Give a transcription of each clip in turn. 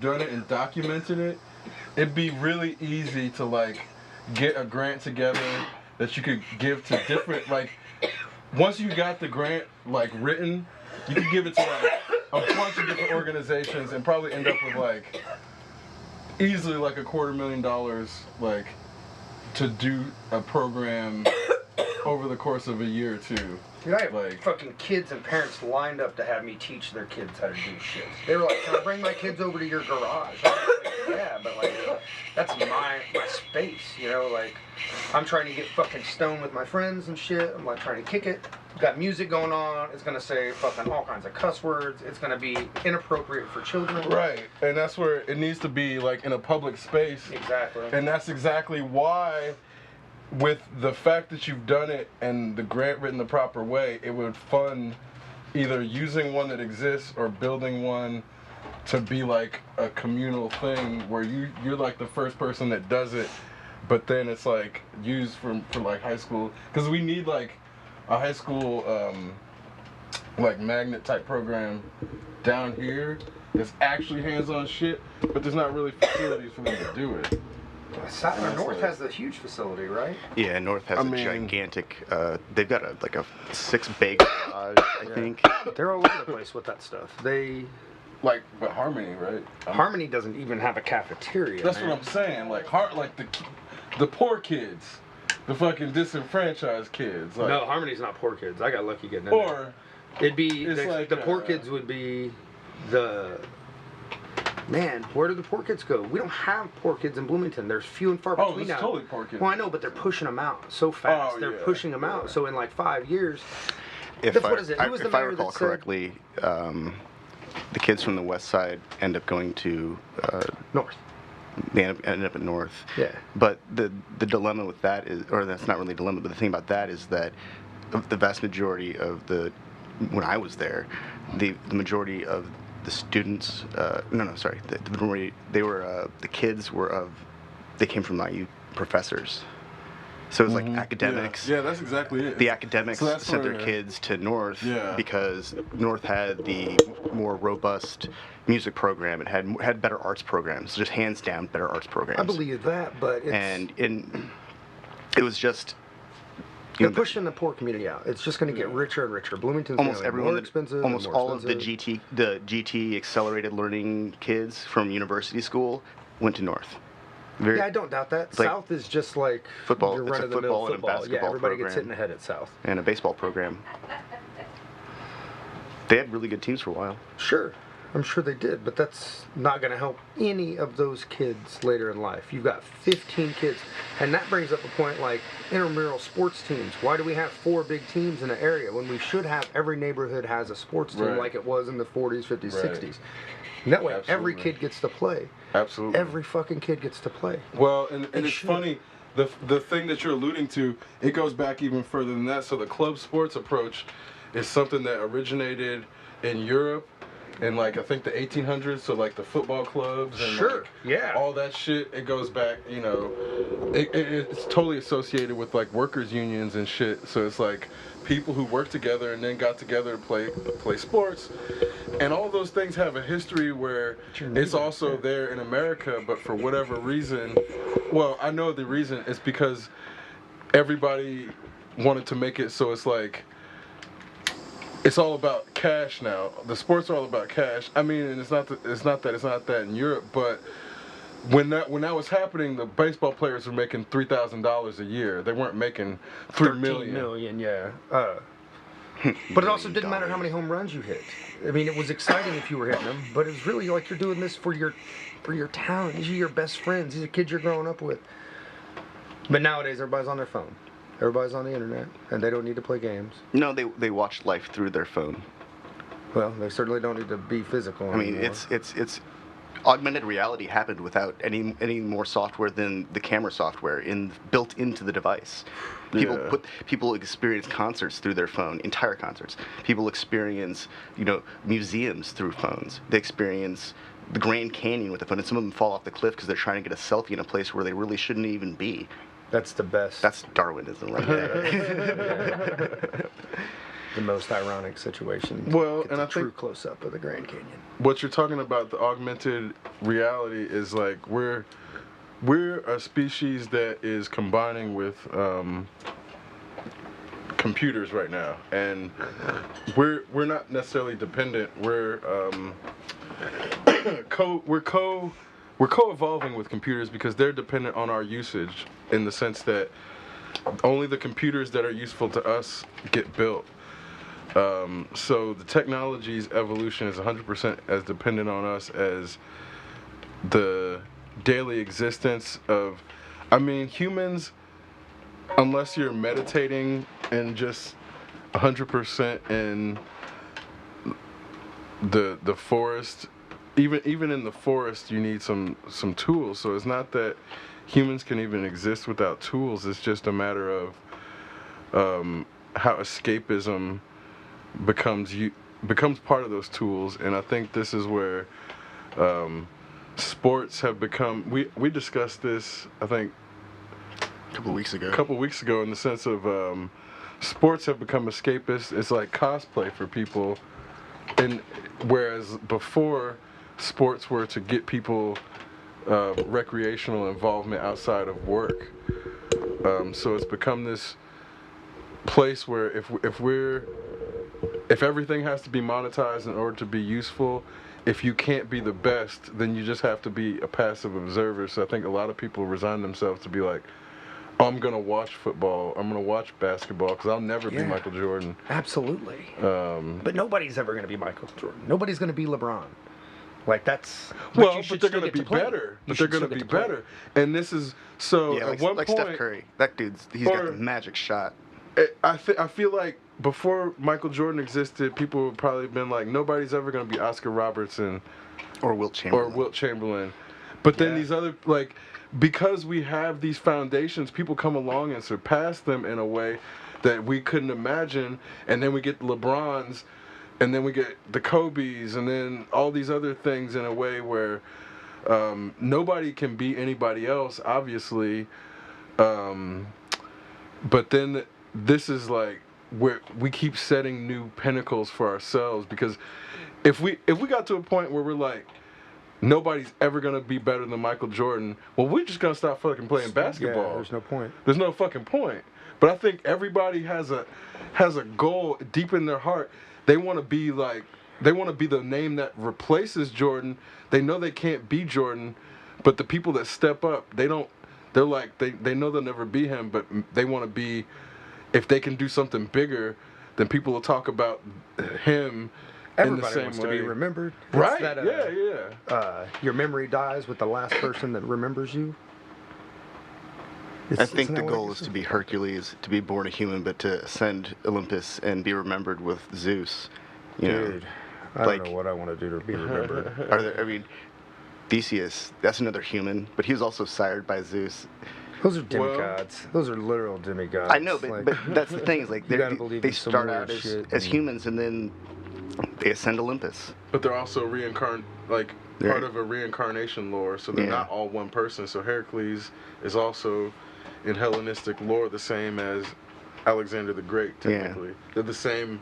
done it and documented it, it'd be really easy to like get a grant together that you could give to different like. Once you got the grant like written, you could give it to like a bunch of different organizations and probably end up with like easily like $250,000 like to do a program over the course of a year or two. Dude, I have like fucking kids and parents lined up to have me teach their kids how to do shit. They were like, "Can I bring my kids over to your garage?" I was like, yeah, but like, that's my space, you know? Like, I'm trying to get fucking stoned with my friends and shit. I'm like trying to kick it. Got music going on. It's gonna say fucking all kinds of cuss words. It's gonna be inappropriate for children. Right, and that's where it needs to be like in a public space. Exactly. And that's exactly why, with the fact that you've done it and the grant written the proper way, it would fund either using one that exists or building one to be like a communal thing where you're like the first person that does it, but then it's like used for like high school, because we need like a high school like magnet type program down here that's actually hands-on shit, but there's not really facilities for them to do it. North has the huge facility, right? Yeah, North has a gigantic. They've got a 6-bay garage, I think. They're all over the place with that stuff. They like, but Harmony, right? Harmony doesn't even have a cafeteria. That's what I'm saying. Like the poor kids, the fucking disenfranchised kids. Like, no, Harmony's not poor kids. I got lucky getting in or there. It'd be like, the poor kids would be the. Man, where do the poor kids go? We don't have poor kids in Bloomington. There's few and far between now. Oh, totally poor kids. Well, I know, but they're pushing them out so fast. Oh, they're yeah, pushing them out. So in like 5 years, if I recall that correctly, the kids from the west side end up going to North. They end up at North. Yeah. But the dilemma with that is, or that's not really a dilemma, but the thing about that is that the vast majority of when I was there, the majority of the students, the majority, the kids they came from IU professors. So it was like academics. Yeah, that's exactly it. The academics sent their kids to North because North had the more robust music program. It had better arts programs, just hands down better arts programs. I believe that, but it's... it was just... They're pushing the poor community out. It's just going to get richer and richer. Bloomington's almost everyone, more expensive. Almost more all expensive. of the GT accelerated learning kids from university school went to North. Yeah, I don't doubt that. Like South is just like football. Your It's a football and a basketball Yeah, everybody program. gets hit in the head at South. And a baseball program. They had really good teams for a while. Sure. I'm sure they did, but that's not going to help any of those kids later in life. You've got 15 kids, and that brings up a point like intramural sports teams. Why do we have 4 big teams in an area when we should have every neighborhood has a sports team like it was in the 40s, 50s, 60s? And that way, every kid gets to play. Absolutely. Every fucking kid gets to play. Well, and it's funny, the thing that you're alluding to, it goes back even further than that. So the club sports approach is something that originated in Europe in like I think the 1800s. So like the football clubs and all that shit. It goes back, you know, it's totally associated with like workers unions and shit. So it's like people who work together and then got together to play sports. And all those things have a history where it's also there in America, but for whatever reason, well, I know the reason is because everybody wanted to make it so it's like, it's all about cash now. The sports are all about cash. I mean, and it's not that in Europe, but when that was happening, the baseball players were making $3,000 a year. They weren't making $3 million. 13 million, yeah. But it also didn't matter how many home runs you hit. I mean, it was exciting if you were hitting them, but it was really like you're doing this for your talent. These are your best friends. These are kids you're growing up with. But nowadays, everybody's on their phone. Everybody's on the internet, and they don't need to play games. No, they watch life through their phone. Well, they certainly don't need to be physical anymore. I mean, it's augmented reality happened without any more software than the camera software built into the device. People experience concerts through their phone, entire concerts. People experience, museums through phones. They experience the Grand Canyon with a phone, and some of them fall off the cliff because they're trying to get a selfie in a place where they really shouldn't even be. That's the best. That's Darwinism right there. the most ironic situation. Well, Get and the I true think close-up of the Grand Canyon. what you're talking about, the augmented reality, is like we're a species that is combining with computers right now, and we're not necessarily dependent. We're co-evolving with computers because they're dependent on our usage, in the sense that only the computers that are useful to us get built. So the technology's evolution is 100% as dependent on us as the daily existence of, I mean, humans, unless you're meditating and just 100% in the forest, even in the forest you need some tools. So it's not that humans can even exist without tools. It's just a matter of how escapism becomes part of those tools. And I think this is where sports have become. We discussed this, I think, A couple weeks ago, in the sense of sports have become escapist. It's like cosplay for people, and whereas before sports were to get people recreational involvement outside of work. So it's become this place where if everything has to be monetized in order to be useful, if you can't be the best, then you just have to be a passive observer. So I think a lot of people resign themselves to be like, oh, I'm going to watch football, I'm going to watch basketball, because I'll never be Michael Jordan. Absolutely. But nobody's ever going to be Michael Jordan. Nobody's going to be LeBron. Like, that's... Well, but they're going to be better. But they're going to be better. And this is... So, yeah, at one like point... Steph Curry. That he's got the magic shot. I feel like before Michael Jordan existed, people would probably have been like, nobody's ever going to be Oscar Robertson or Wilt Chamberlain. But then these other, like, because we have these foundations, people come along and surpass them in a way that we couldn't imagine. And then we get the LeBrons, and then we get the Kobes, and then all these other things in a way where nobody can be anybody else, obviously. But then this is like where we keep setting new pinnacles for ourselves, because if we got to a point where we're like, nobody's ever gonna be better than Michael Jordan, well, we're just gonna stop fucking playing basketball. Yeah, there's no point. There's no fucking point. But I think everybody has a goal deep in their heart. They want to be the name that replaces Jordan. They know they can't be Jordan, but the people that step up, they know they'll never be him, but they want to be. If they can do something bigger, then people will talk about him. Everybody wants to be remembered. Right? Yeah. Your memory dies with the last person that remembers you. I think the goal is to be Hercules, to be born a human, but to ascend Olympus and be remembered with Zeus. Dude, I don't know what I want to do to be remembered. Theseus, that's another human, but he was also sired by Zeus. Those are demigods. Those are literal demigods. I know, but that's the thing. Is like they start out as humans, and then they ascend Olympus. But they're also part of a reincarnation lore, so they're not all one person. So Heracles is also, in Hellenistic lore, the same as Alexander the Great, technically. Yeah. They're the same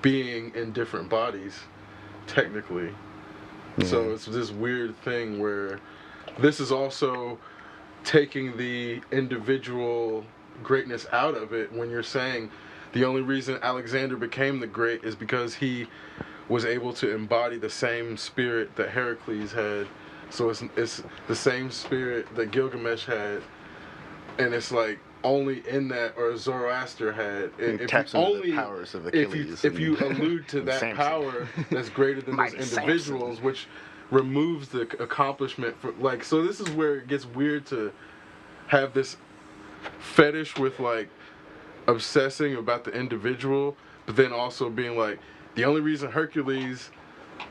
being in different bodies, technically. Yeah. So it's this weird thing where this is also taking the individual greatness out of it, when you're saying the only reason Alexander became the great is because he was able to embody the same spirit that Heracles had. So it's the same spirit that Gilgamesh had, and it's like only in that, or Zoroaster had. If only the powers of Achilles. If you allude to that power that's greater than those individuals, which removes the accomplishment for, like, so this is where it gets weird to have this fetish with like obsessing about the individual, but then also being like, the only reason Hercules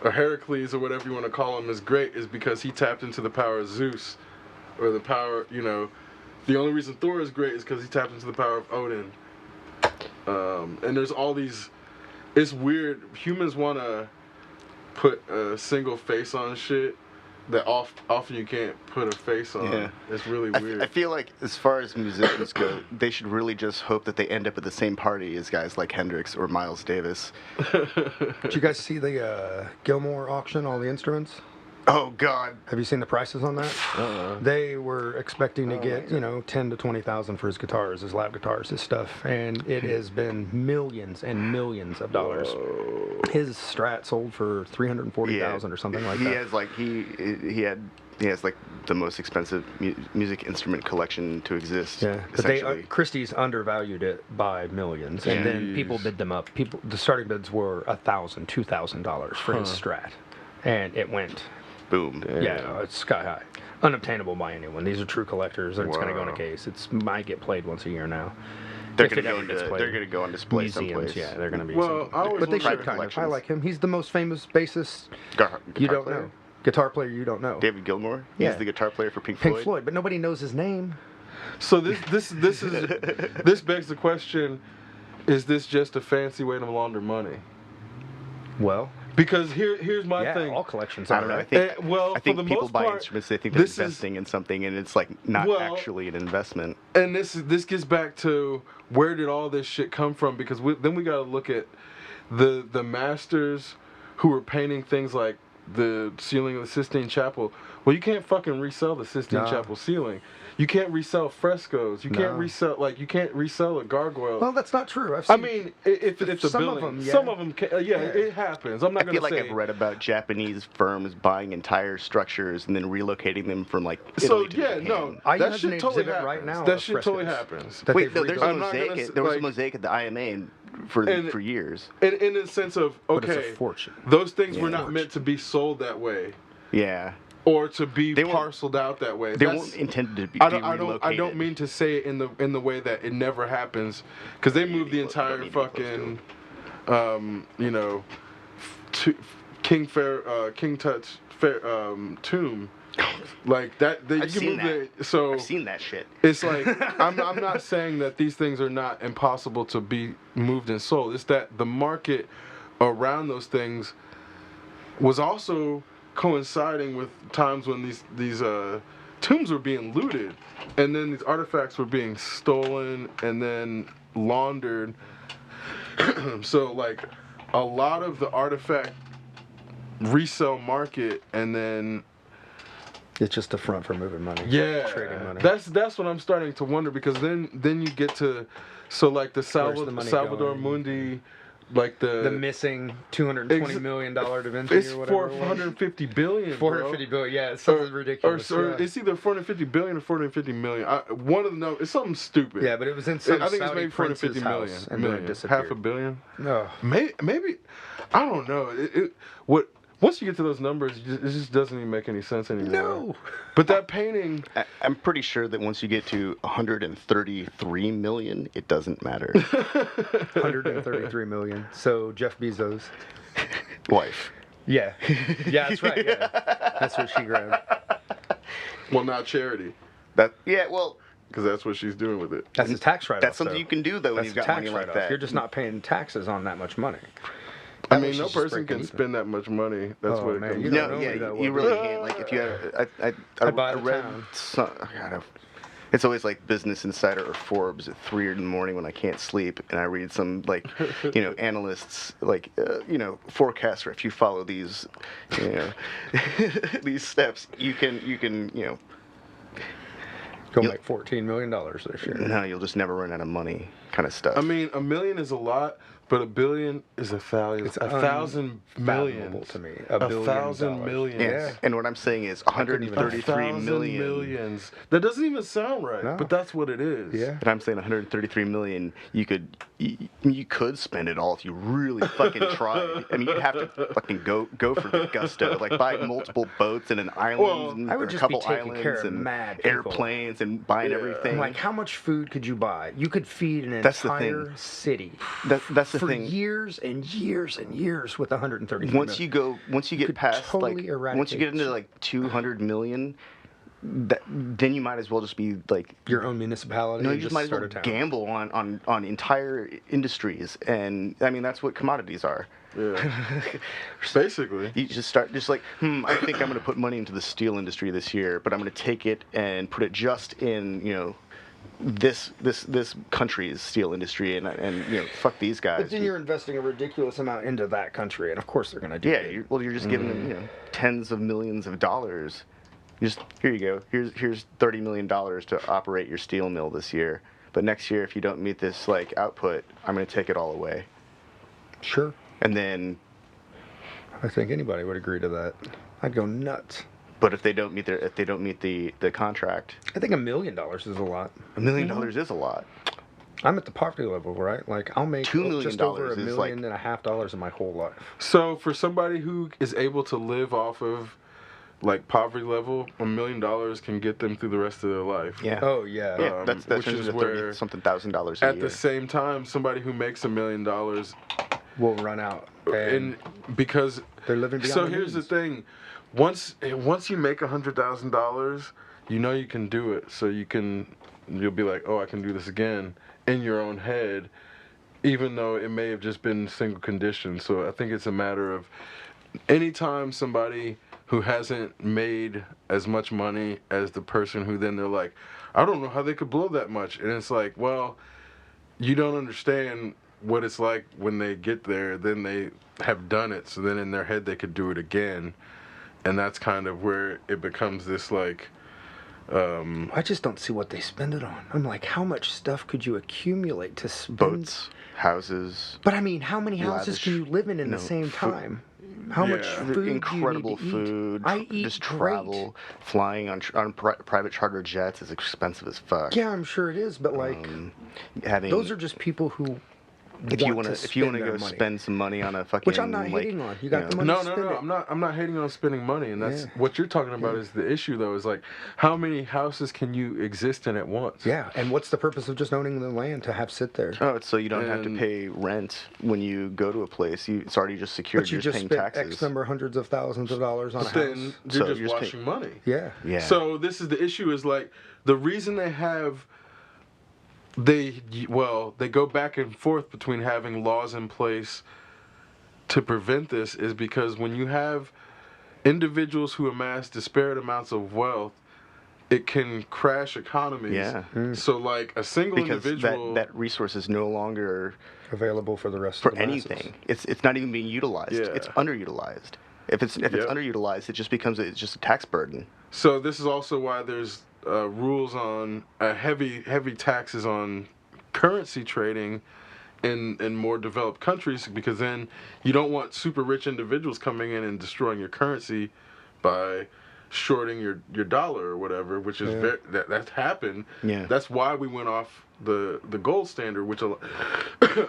or Heracles or whatever you want to call him is great is because he tapped into the power of Zeus, or the power, the only reason Thor is great is because he tapped into the power of Odin. And there's all these, it's weird, humans want to put a single face on shit, that often you can't put a face on. Yeah. It's really weird. I feel like as far as musicians go, they should really just hope that they end up at the same party as guys like Hendrix or Miles Davis. Did you guys see the Gilmore auction, all the instruments? Oh God! Have you seen the prices on that? They were expecting to get, 10 to 20,000 for his guitars, his lap guitars, his stuff, and it has been millions and millions of dollars. His Strat sold for 340,000 or something like that. He has like the most expensive music instrument collection to exist. Yeah, but essentially. Christie's undervalued it by millions, and then people bid them up. The starting bids were $1,000, $2,000 for his Strat, and it went. Boom. Yeah, it's sky high. Unobtainable by anyone. These are true collectors, and it's going to go in a case. It might get played once a year now. They're going to go on display someplace. Yeah, they're going to be. But they should kind of. I like him. He's the most famous bassist you don't know. Guitar player you don't know. David Gilmour. Yeah. He's the guitar player for Pink Floyd, but nobody knows his name. So this begs the question: is this just a fancy way to launder money? Well. Because here's my thing. All collections I are. don't know. Right? I think people buy instruments. They think they're investing in something, and it's like not actually an investment. And this gets back to where did all this shit come from? Because then we got to look at the masters who were painting things like the ceiling of the Sistine Chapel. Well, you can't fucking resell the Sistine Chapel ceiling. You can't resell frescoes. You can't resell a gargoyle. Well, that's not true. I mean, if it's a some building, of them, some of them, it happens. I'm not going to say. I feel like I've read about Japanese firms buying entire structures and then relocating them from like Italy to Japan. That shit totally happens. Right now. That shit totally happens. Wait, no, there's a mosaic. There was a mosaic at the IMA for years. In the sense of but it's a fortune. Those things were not meant to be sold that way. Yeah. Or to be parceled out that way. They weren't intended to be relocated. I don't mean to say it in the way that it never happens, because they moved the entire fucking, King Tut's tomb. Like that, I've seen that shit. It's like I'm not saying that these things are not impossible to be moved and sold. It's that the market around those things was also coinciding with times when these tombs were being looted, and then these artifacts were being stolen and then laundered. So like a lot of the artifact resale market, and then it's just a front for moving money. Yeah, trading money. That's what I'm starting to wonder, because then you get to like the Salvador Mundi. Like the missing $220 million Da Vinci it's or whatever. It's 450 billion. 450 billion, yeah, it's something ridiculous. Or it's either 450 billion or 450 million. One of them, no, it's something stupid. Yeah, but it was in some I think Saudi it's maybe 450 million. House, and then it disappeared. $500 million. No, maybe I don't know. Once you get to those numbers, it just doesn't even make any sense anymore. No. But that painting... I'm pretty sure that once you get to 133 million, it doesn't matter. 133 million. So Jeff Bezos' wife. Yeah. Yeah, that's right. Yeah. That's what she grabbed. Well, not charity. Well... Because that's what she's doing with it. That's a tax write-off. That's something you can do, though, when you've got money like that. You're just not paying taxes on that much money. I mean, no person can spend that much money. That's what it comes to. You really can't. Like, if you had, I read it's always like Business Insider or Forbes at 3 in the morning when I can't sleep, and I read some like, analysts forecasts, or if you follow these, these steps, you can go make $14 million this year. No, you'll just never run out of money, kind of stuff. I mean, $1 million is a lot, but $1 billion is 1,000. It's 1,000 million to me. $1,000 million. Yeah. And what I'm saying is 133 million. Millions. That doesn't even sound right, but that's what it is. Yeah. But I'm saying 133 million. You could spend it all if you really fucking tried. I mean, you'd have to fucking go for the gusto, like buy multiple boats and an island, I would just a couple be taking islands care of and mad people. airplanes and buying everything. Like, how much food could you buy? You could feed an entire city. That's the for thing. Years and years and years with 130. Once you get past totally once you get into like 200 million, then you might as well just be like your own municipality. No, you just might as well gamble on entire industries, and I mean that's what commodities are. Yeah. Basically. You just start just like, I think I'm going to put money into the steel industry this year, but I'm going to take it and put it just in, this country's steel industry, and fuck these guys. But then you're investing a ridiculous amount into that country, and of course they're going to do it. You're just giving them, tens of millions of dollars. Just here you go. Here's $30 million to operate your steel mill this year. But next year, if you don't meet this output, I'm going to take it all away. Sure. And then, I think anybody would agree to that. I'd go nuts. But if they don't meet the contract, I think $1 million is a lot. $1 million is a lot. I'm at the poverty level, right? Like I'll make $2 million just over $1.5 is million in my whole life. So for somebody who is able to live off of like poverty level, $1 million can get them through the rest of their life. Yeah. Oh yeah. Yeah, that's which is where $30-something thousand a year. At the same time, somebody who makes $1 million will run out. And because they're living beyond so their here's means. the thing, once you make $100,000, you can do it. So you'll be like, oh, I can do this again in your own head, even though it may have just been single conditions. So I think it's a matter of anytime somebody who hasn't made as much money as the person who then they're like, I don't know how they could blow that much. And it's like, well, you don't understand what it's like when they get there, then they have done it. So then in their head they could do it again. And that's kind of where it becomes this like... I just don't see what they spend it on. I'm like, how much stuff could you accumulate to spend? Boats, houses. But I mean, how many houses can you live in the same time? How much food incredible do you need to food. eat? I eat just great. travel, flying on private charter jets is expensive as fuck. Yeah, I'm sure it is, but like, those are just people who if you want to go money. spend some money on a fucking, which I'm not hating on. You got the money. No, to spend it. I'm not hating on spending money, and that's what you're talking about. Is the issue though? Is like how many houses can you exist in at once? Yeah, and what's the purpose of just owning the land to have sit there? Oh, it's so you don't have to pay rent when you go to a place. It's already just secured. But you you're just paying spent taxes. X number hundreds of thousands of dollars on a house. Then you're just washing money. Yeah. So this is the issue. Is like the reason they have. They go back and forth between having laws in place to prevent this is because when you have individuals who amass disparate amounts of wealth, it can crash economies. Yeah. So like a single individual that resource is no longer available for the rest for of the masses. anything. It's not even being utilized. Yeah. It's underutilized. If it's underutilized, it just becomes a tax burden. So this is also why there's rules on heavy taxes on currency trading in more developed countries, because then you don't want super rich individuals coming in and destroying your currency by shorting your dollar or whatever, which is that's happened. Yeah. That's why we went off the gold standard, which a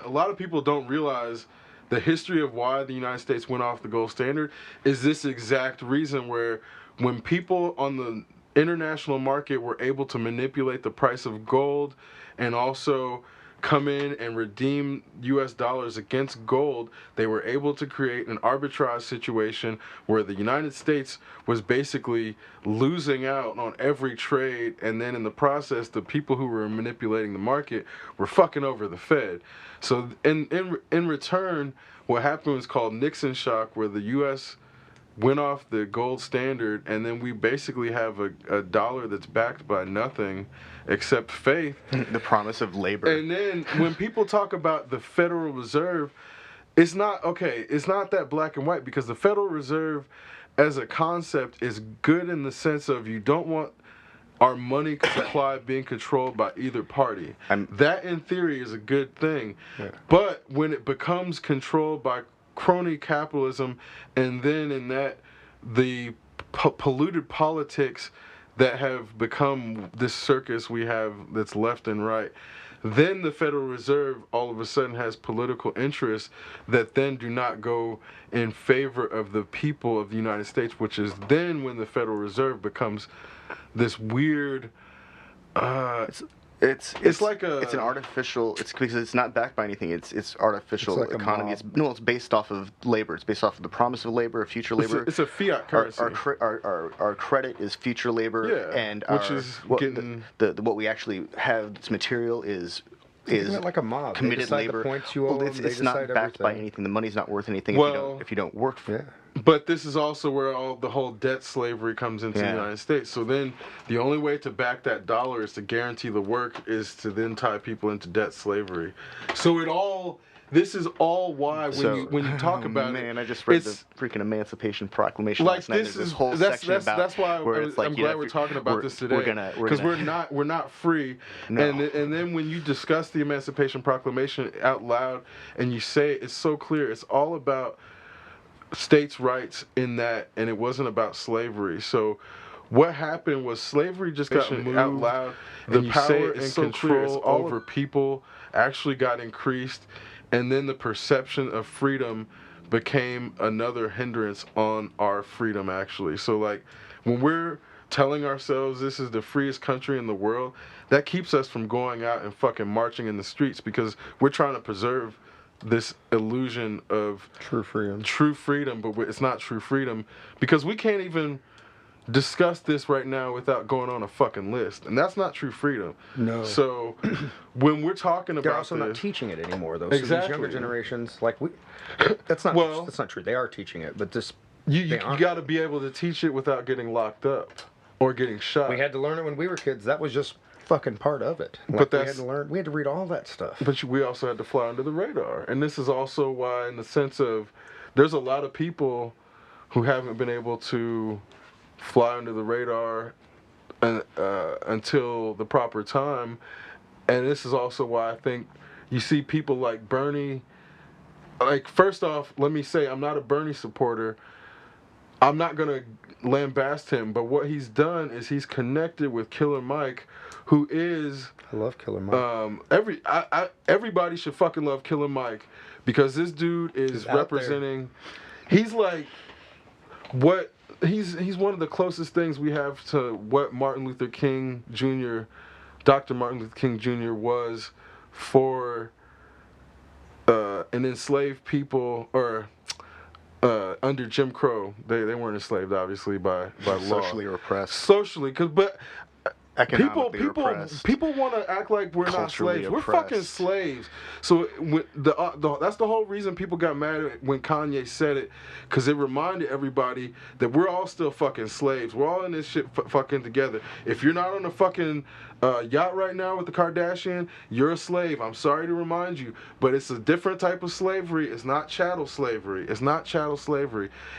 lot of people don't realize. The history of why the United States went off the gold standard is this exact reason, where when people on the international market were able to manipulate the price of gold and also come in and redeem US dollars against gold, they were able to create an arbitrage situation where the United States was basically losing out on every trade, and then in the process the people who were manipulating the market were fucking over the Fed. So in return, what happened was called Nixon shock, where the US went off the gold standard, and then we basically have a dollar that's backed by nothing except faith. The promise of labor. And then when people talk about the Federal Reserve, it's not that black and white, because the Federal Reserve as a concept is good in the sense of you don't want our money supply being controlled by either party. That in theory is a good thing. Yeah. But when it becomes controlled by crony capitalism, and then in that the polluted politics that have become this circus we have that's left and right, then the Federal Reserve all of a sudden has political interests that then do not go in favor of the people of the United States, which is then when the Federal Reserve becomes this weird it's like it's an artificial. It's because it's not backed by anything. It's artificial like economy. It's based off of labor. It's based off of the promise of labor, of future labor. It's a fiat currency. Our credit is future labor, yeah, and which is what we actually have. This material is is like a mob. committed they decide labor. The points you owe them, It's not decide backed by everything. anything. The money's not worth anything if you don't work for it. Yeah. But this is also where all the whole debt slavery comes into the United States. So then the only way to back that dollar is to guarantee the work is to then tie people into debt slavery. So this is all why when you talk about man, it, I just read the freaking Emancipation Proclamation like last night. this There's is whole section about that's why where it's like, I'm glad we're talking about this today because we're not free. No. And then when you discuss the Emancipation Proclamation out loud and you say it, it's so clear. It's all about states' rights in that, and it wasn't about slavery. So what happened was slavery just got moved out loud. The power and control over people actually got increased, and then the perception of freedom became another hindrance on our freedom, actually. So, like, when we're telling ourselves this is the freest country in the world, that keeps us from going out and fucking marching in the streets because we're trying to preserve this illusion of true freedom, but it's not true freedom because we can't even discuss this right now without going on a fucking list, and that's not true freedom. No. So when we're talking about they're also not teaching it anymore, though. So these younger generations, like that's not true. They are teaching it, but this you got to be able to teach it without getting locked up or getting shot. We had to learn it when we were kids. That was just fucking part of it. But we had to learn. We had to read all that stuff. But we also had to fly under the radar, and this is also why, in the sense of, there's a lot of people who haven't been able to fly under the radar until the proper time, and this is also why I think you see people like Bernie. Like, first off, let me say I'm not a Bernie supporter. I'm not gonna lambast him, but what he's done is he's connected with Killer Mike, who is. I love Killer Mike. Everybody should fucking love Killer Mike because this dude is representing. He's like what he's one of the closest things we have to what Martin Luther King Jr., Dr. Martin Luther King Jr. was for an enslaved people or. Under Jim Crow, they weren't enslaved, obviously, by law. Socially repressed. Socially, but repressed. people want to act like we're not slaves. We're fucking slaves. So that's the whole reason people got mad when Kanye said it, because it reminded everybody that we're all still fucking slaves. We're all in this shit fucking together. If you're not on a fucking yacht right now with the Kardashian, you're a slave. I'm sorry to remind you, but it's a different type of slavery. It's not chattel slavery. It's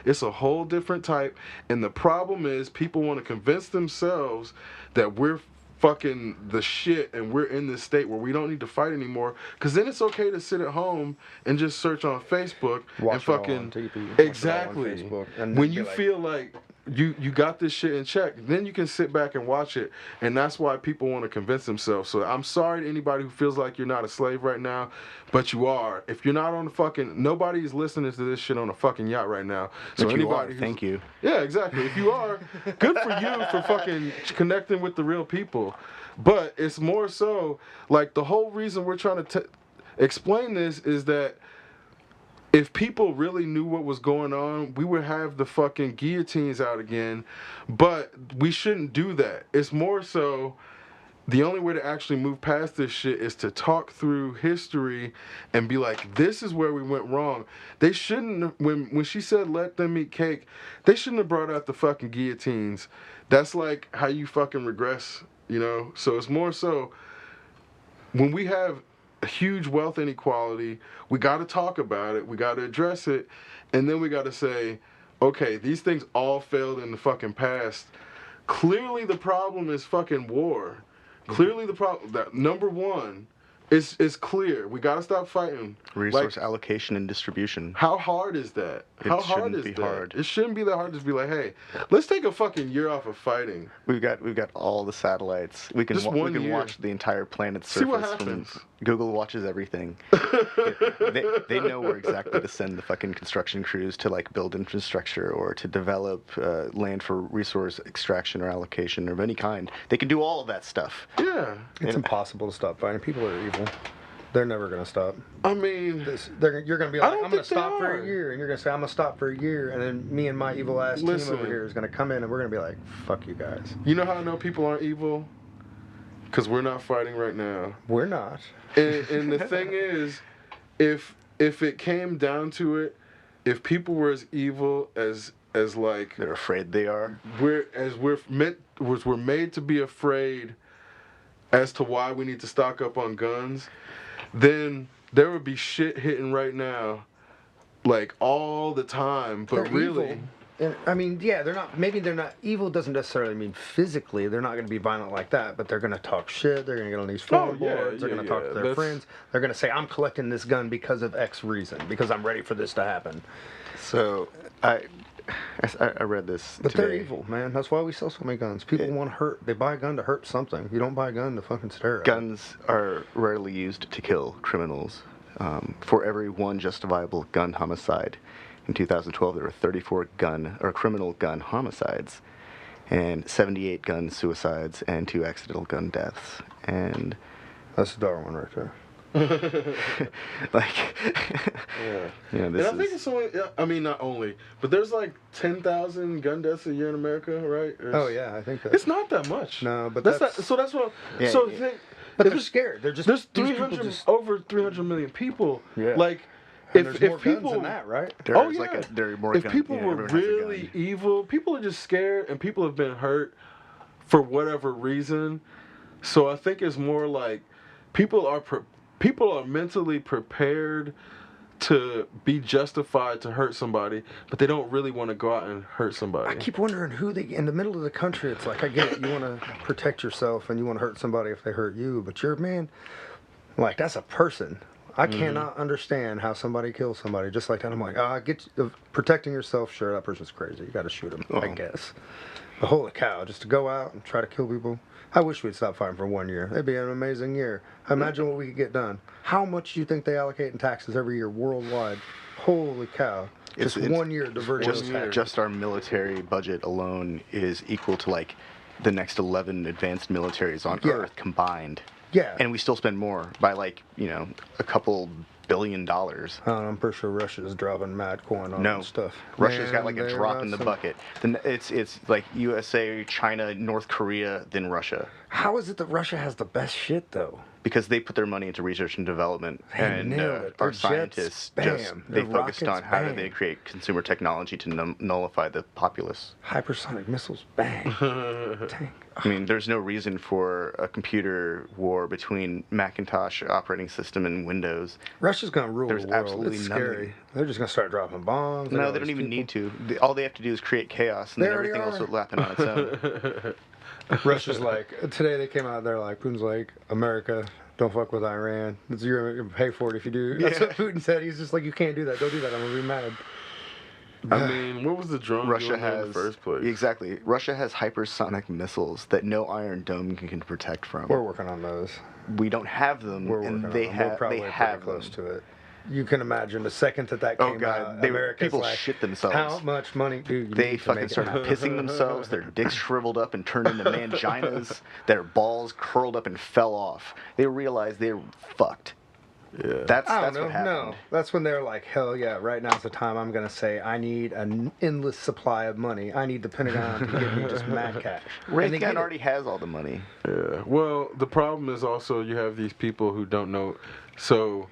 It's a whole different type. And the problem is people want to convince themselves that we're fucking the shit and we're in this state where we don't need to fight anymore, because then it's okay to sit at home and just search on Facebook and fucking exactly. When you feel like you got this shit in check, then you can sit back and watch it, and that's why people want to convince themselves. So I'm sorry to anybody who feels like you're not a slave right now, but you are. If you're not on the fucking, nobody's listening to this shit on a fucking yacht right now. So but anybody, thank you. Yeah, exactly. If you are, good for you for fucking connecting with the real people. But it's more so like the whole reason we're trying to explain this is that if people really knew what was going on, we would have the fucking guillotines out again. But we shouldn't do that. It's more so the only way to actually move past this shit is to talk through history and be like, this is where we went wrong. They shouldn't, when she said let them eat cake, they shouldn't have brought out the fucking guillotines. That's like how you fucking regress, you know? So it's more so when we have huge wealth inequality, we got to talk about it, we got to address it, and then we got to say, okay, these things all failed in the fucking past. Clearly the problem is fucking war. Clearly the problem, that number one, is clear. We got to stop fighting. Resource allocation and distribution. How hard is that? How hard is that? Hard. It shouldn't be that hard to just be like, hey, let's take a fucking year off of fighting. We've got all the satellites. We can watch the entire planet's surface. See what happens. Google watches everything. they know where exactly to send the fucking construction crews to like build infrastructure or to develop land for resource extraction or allocation of any kind. They can do all of that stuff. Yeah. It's impossible to stop fighting. People are evil. They're never going to stop. I mean, you're going to be like, I'm going to stop for a year. And you're going to say, I'm going to stop for a year. And then me and my evil ass team over here is going to come in and we're going to be like, fuck you guys. You know how I know people aren't evil? because we're not fighting right now. We're not. And the thing is, if it came down to it, if people were as evil as like They're afraid they are. we're made to be afraid as to why we need to stock up on guns, then there would be shit hitting right now, like all the time. But They're really, evil. And, I mean, yeah, they're not. Maybe they're not evil. Doesn't necessarily mean physically. They're not going to be violent like that. But they're going to talk shit. They're going to get on these phone boards. They're going to talk to their friends. They're going to say, "I'm collecting this gun because of X reason. Because I'm ready for this to happen." So I read this. But today. they're evil, man. That's why we sell so many guns. People want to hurt. They buy a gun to hurt something. You don't buy a gun to fucking stare at. Guns are rarely used to kill criminals. For every one justifiable gun homicide, in 2012 there were 34 criminal gun homicides, and 78 gun suicides, and 2 accidental gun deaths. And That's Darwin right there. like, yeah. this and I think it's only. I mean, not only, but there's like 10,000 gun deaths a year in America, right? Oh yeah, I think that. It's not that much. No, but that's that's not. So that's what. Yeah, so yeah. think. But if they're it's- scared. They're just. There's these people 300 just- over 300 million people. Yeah. Like, and if there's more people guns than that, right? There's oh yeah, like there are more if gun- people yeah, were everyone has a really gun. evil, people are just scared, and people have been hurt for whatever reason. So I think it's more like people are mentally prepared to be justified to hurt somebody, but they don't really want to go out and hurt somebody. I keep wondering who they in the middle of the country. It's like I get it. You want to protect yourself and you want to hurt somebody if they hurt you, but you're man. Like that's a person. I cannot understand how somebody kills somebody just like that. I'm like, protecting yourself. Sure, that person's crazy. You got to shoot him, I guess. But holy cow, just to go out and try to kill people. I wish we'd stop fighting for 1 year. It'd be an amazing year. Imagine what we could get done. How much do you think they allocate in taxes every year worldwide? Holy cow. Just 1 year diverting those taxes. Just our military budget alone is equal to like the next 11 advanced militaries on Earth combined. Yeah. And we still spend more by like, a couple $1 billion. I'm pretty sure Russia's dropping mad coin on stuff. Russia's got like a Man, drop they're in the some- bucket. Then it's like USA, China, North Korea, then Russia. How is it that Russia has the best shit though? Because they put their money into research and development, and nailed it. our Their jets, scientists bam. they Their focused on rockets, how do bam. they create consumer technology to nullify the populace. Hypersonic missiles, bang. Tank. I mean, there's no reason for a computer war between Macintosh operating system and Windows. Russia's gonna rule There's the world. absolutely It's nothing. scary. They're just gonna start dropping bombs. No, they don't even need to. All they have to do is create chaos, and They then already everything else are. will happen on its own. Russia's like today they came out. They're like Putin's like America. Don't fuck with Iran. You're gonna pay for it if you do. That's what Putin said. He's just like, you can't do that. Don't do that. I'm gonna be mad. I mean, what was the drone Russia doing there has in the first place? exactly. Russia has hypersonic missiles that no Iron Dome can protect from. We're working on those. We don't have them, We're working and on they them. We're have. probably They pretty have close them. to it. You can imagine the second that Oh, came God. out, They- America's people like, shit themselves. How much money do you They need to fucking make it started happen? pissing themselves. Their dicks shriveled up and turned into manginas. Their balls curled up and fell off. They realized they were fucked. Yeah. That's I what don't know. happened. No, that's when they're like, hell yeah, right now's the time I'm going to say I need an endless supply of money. I need the Pentagon to give me just mad cash. And they get Reagan it. already has all the money. Yeah. Well, the problem is also you have these people who don't know. So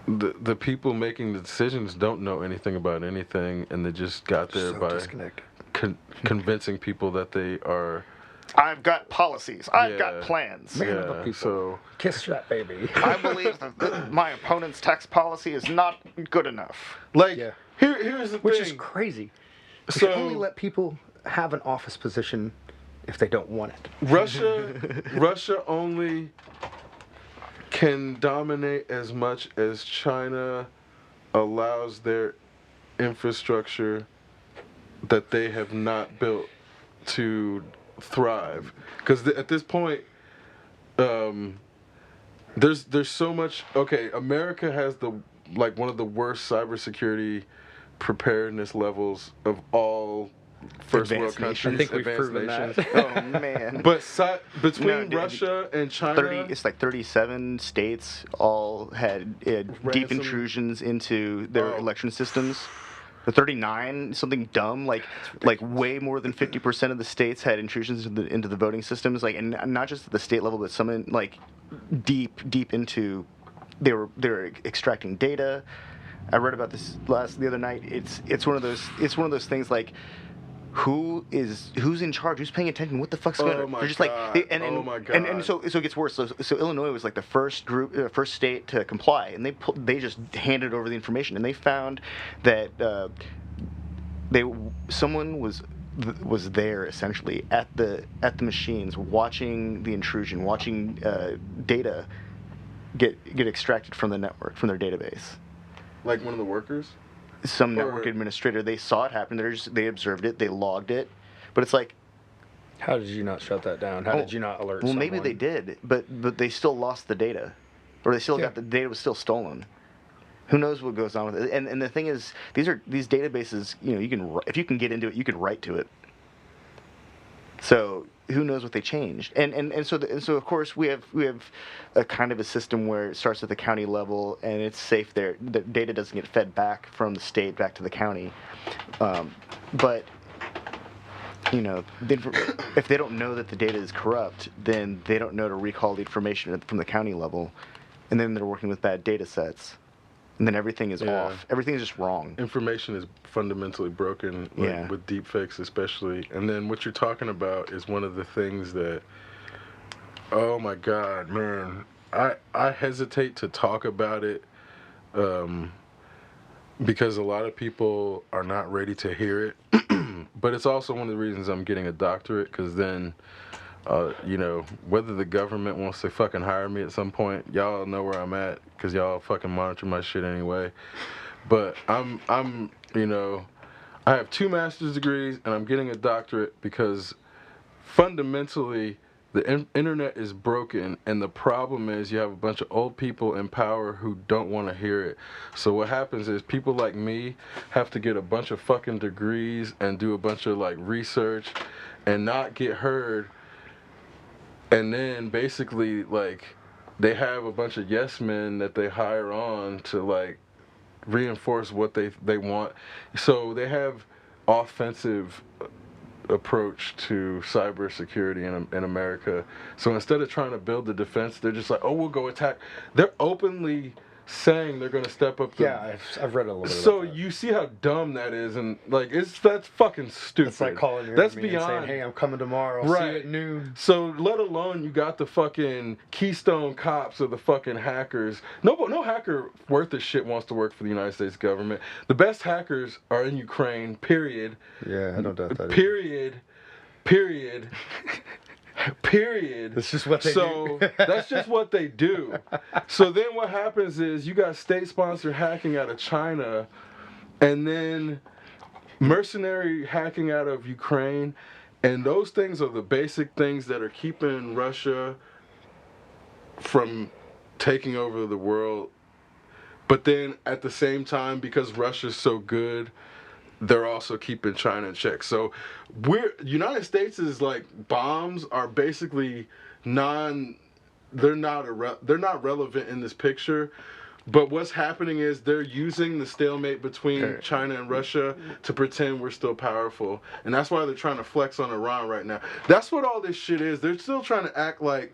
the people making the decisions don't know anything about anything, and they just got there So by disconnected. convincing people that they are. I've got policies. I've Yeah. got plans. Man of the Yeah. people. So Kiss that baby. I believe that my opponent's tax policy is not good enough. like Yeah. here's the Which thing. is crazy. We So- should only let people have an office position if they don't want it. Russia only can dominate as much as China allows their infrastructure that they have not built to thrive. Because at this point, there's so much. Okay, America has one of the worst cybersecurity preparedness levels of all first world Advanced nations. countries. I think we've advanced proven that. nations. Oh man. But between No, dude, Russia and China, 37 states all had deep Ransom. intrusions into their Oh. election systems. or 39, something dumb, like way more than 50% of the states had intrusions into the voting systems, like, and not just at the state level, but some in, like deep into, they were extracting data. I read about this the other night. It's one of those things like, who's in charge? Who's paying attention? What the fuck's going on? Oh my They're just God. like, Oh my God. and so it gets worse. So Illinois was like the first state to comply, and they just handed over the information, and they found that someone was there essentially at the machines, watching the intrusion, watching data get extracted from the network, from their database. Like one of the workers? Some network administrator, they saw it happen. They observed it. They logged it. But it's like, how did you not shut that down? How did you not alert someone? Maybe they did, but they still lost the data, or they still got the data was still stolen. Who knows what goes on with it? And the thing is, these databases. If you can get into it, you can write to it. So who knows what they changed? And so of course we have a kind of a system where it starts at the county level and it's safe there. The data doesn't get fed back from the state back to the county, but if they don't know that the data is corrupt, then they don't know to recall the information from the county level, and then they're working with bad data sets. And then everything is off. Everything is just wrong. Information is fundamentally broken, with deepfakes especially. And then what you're talking about is one of the things that, oh my God, man, I hesitate to talk about it because a lot of people are not ready to hear it. But it's also one of the reasons I'm getting a doctorate, because then, whether the government wants to fucking hire me at some point, y'all know where I'm at, because y'all fucking monitor my shit anyway. But I have 2 master's degrees and I'm getting a doctorate because fundamentally the internet is broken, and the problem is you have a bunch of old people in power who don't want to hear it. So what happens is people like me have to get a bunch of fucking degrees and do a bunch of like research and not get heard. And then basically, like, they have a bunch of yes men that they hire on to, like, reinforce what they want. So they have offensive approach to cybersecurity in America. So instead of trying to build the defense, they're just like, oh, we'll go attack. They're openly saying they're going to step up. I've read a little bit So about that. you see how dumb that is, and like that's fucking stupid. It's like calling your that's enemy beyond and saying, hey, I'm coming tomorrow. Right. See you at noon. So let alone you got the fucking Keystone Cops or the fucking hackers. No hacker worth a shit wants to work for the United States government. The best hackers are in Ukraine. Period. Yeah, I don't doubt that. Period. That's just what they do. That's just what they do. So then what happens is you got state-sponsored hacking out of China, and then mercenary hacking out of Ukraine, and those things are the basic things that are keeping Russia from taking over the world. But then at the same time, because Russia's so good, they're also keeping China in check. So United States is like, bombs are basically they're not relevant in this picture. But what's happening is they're using the stalemate between China and Russia to pretend we're still powerful. And that's why they're trying to flex on Iran right now. That's what all this shit is. They're still trying to act like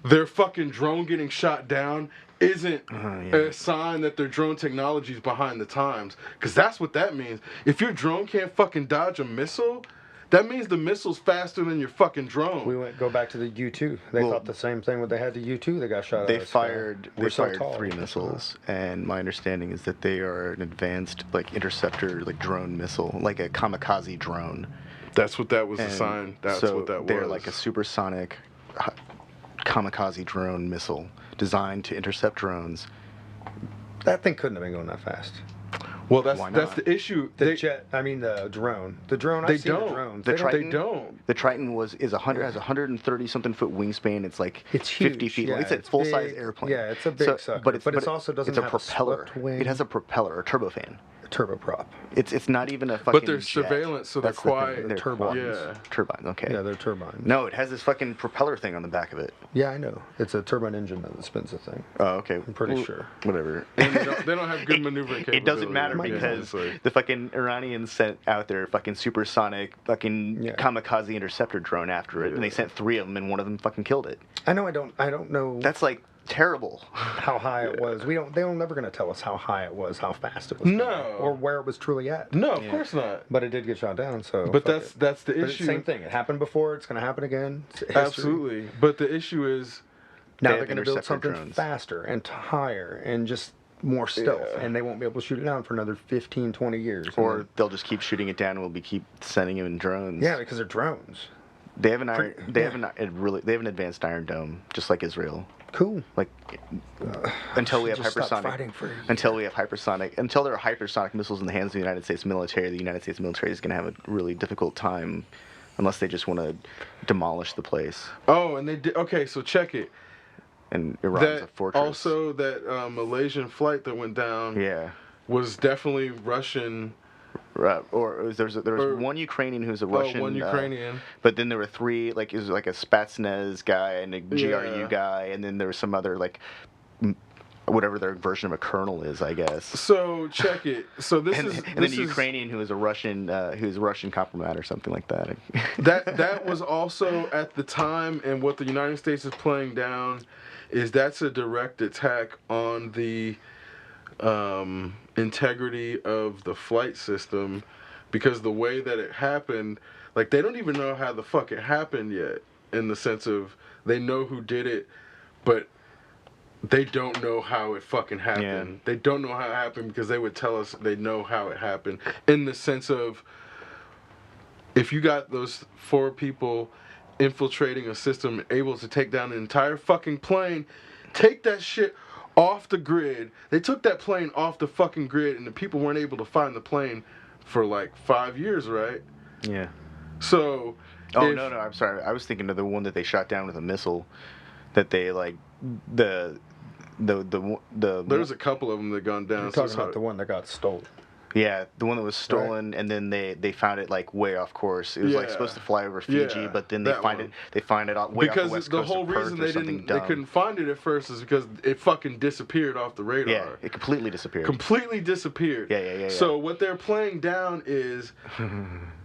their fucking drone getting shot down isn't a sign that their drone technology is behind the times. Because that's what that means. If your drone can't fucking dodge a missile, that means the missile's faster than your fucking drone. Go back to the U-2. They thought the same thing when they had the U-2. They got shot out. They fired 3 missiles, and my understanding is that they are an advanced interceptor drone missile, like a kamikaze drone. That's what that was assigned. That's what that was. They're like a supersonic kamikaze drone missile designed to intercept drones. That thing couldn't have been going that fast. Well, that's the issue. The drone. The drone. I've seen the drones. They don't. The Triton has 130 something foot wingspan. It's like it's 50 huge. feet Yeah, long. It's a full size airplane. Yeah, it's a big sucker. But it also doesn't have propeller. a swept wing. It has a propeller, a turbofan. turboprop. It's not even a fucking. But they're jet. surveillance, so they're That's the thing. quiet. They're turbines. Yeah. Turbines. Okay. Yeah, they're turbines. No, it has this fucking propeller thing on the back of it. Yeah, I know. It's a turbine engine that spins the thing. Oh, okay. I'm pretty sure. Whatever. And they don't have good maneuvering capability. It doesn't matter yeah, because honestly. the fucking Iranians sent out their fucking supersonic fucking kamikaze interceptor drone after it, and they sent 3 of them, and one of them fucking killed it. I know. I don't know. That's like terrible. How high it was. They're never going to tell us how high it was, how fast it was. No. Or where it was truly at. No, of course not. But it did get shot down, so. But fuck it. that's the But it's issue. the same thing. It happened before. It's going to happen again. It's history. Absolutely. But the issue is Now They they're have going to build interceptor something drones. faster and higher and just more stealth, and they won't be able to shoot it down for another 15, 20 years. And Or then- they'll just keep shooting it down, and we'll be keep sending them in drones. yeah, because they're drones. They have an they have yeah. they have an advanced Iron Dome, just like Israel. Cool. Like until we have Just stop hypersonic, fighting for- until there are hypersonic missiles in the hands of the United States military, the United States military is going to have a really difficult time, unless they just want to demolish the place. Oh, and they did. Okay, so check it. And Iran's a That fortress. also that Malaysian flight that went down Yeah. was definitely Russian. Or there was one Ukrainian who's a Russian. one Ukrainian. But then there were 3, like, it was like a Spetsnaz guy and a GRU Yeah. guy, and then there was some other, like, whatever their version of a colonel is, I guess. So check it. So this And is then this the is, Ukrainian who is a Russian compromat or something like that. that was also at the time, and what the United States is playing down is that's a direct attack on the integrity of the flight system, because the way that it happened, like, they don't even know how the fuck it happened yet, in the sense of they know who did it, but they don't know how it fucking happened. Yeah. They don't know how it happened because they would tell us they know how it happened, in the sense of if you got those 4 people infiltrating a system able to take down an entire fucking plane, take that shit off the grid. They took that plane off the fucking grid, and the people weren't able to find the plane for like 5 years, right? Yeah. So Oh, no, I'm sorry. I was thinking of the one that they shot down with a missile that they, like, the there's a couple of them that gone down. You're so talking about the one that got stolen. Yeah, the one that was stolen, and then they found it, like, way off course. It was like Yeah. supposed to fly over Fiji, Yeah, but then they that find one. it way off the because west the coast whole of Perth reason or they something didn't dumb. they couldn't find it at first is because it fucking disappeared off the radar. Yeah, it completely disappeared. Completely disappeared. Yeah. So what they're playing down is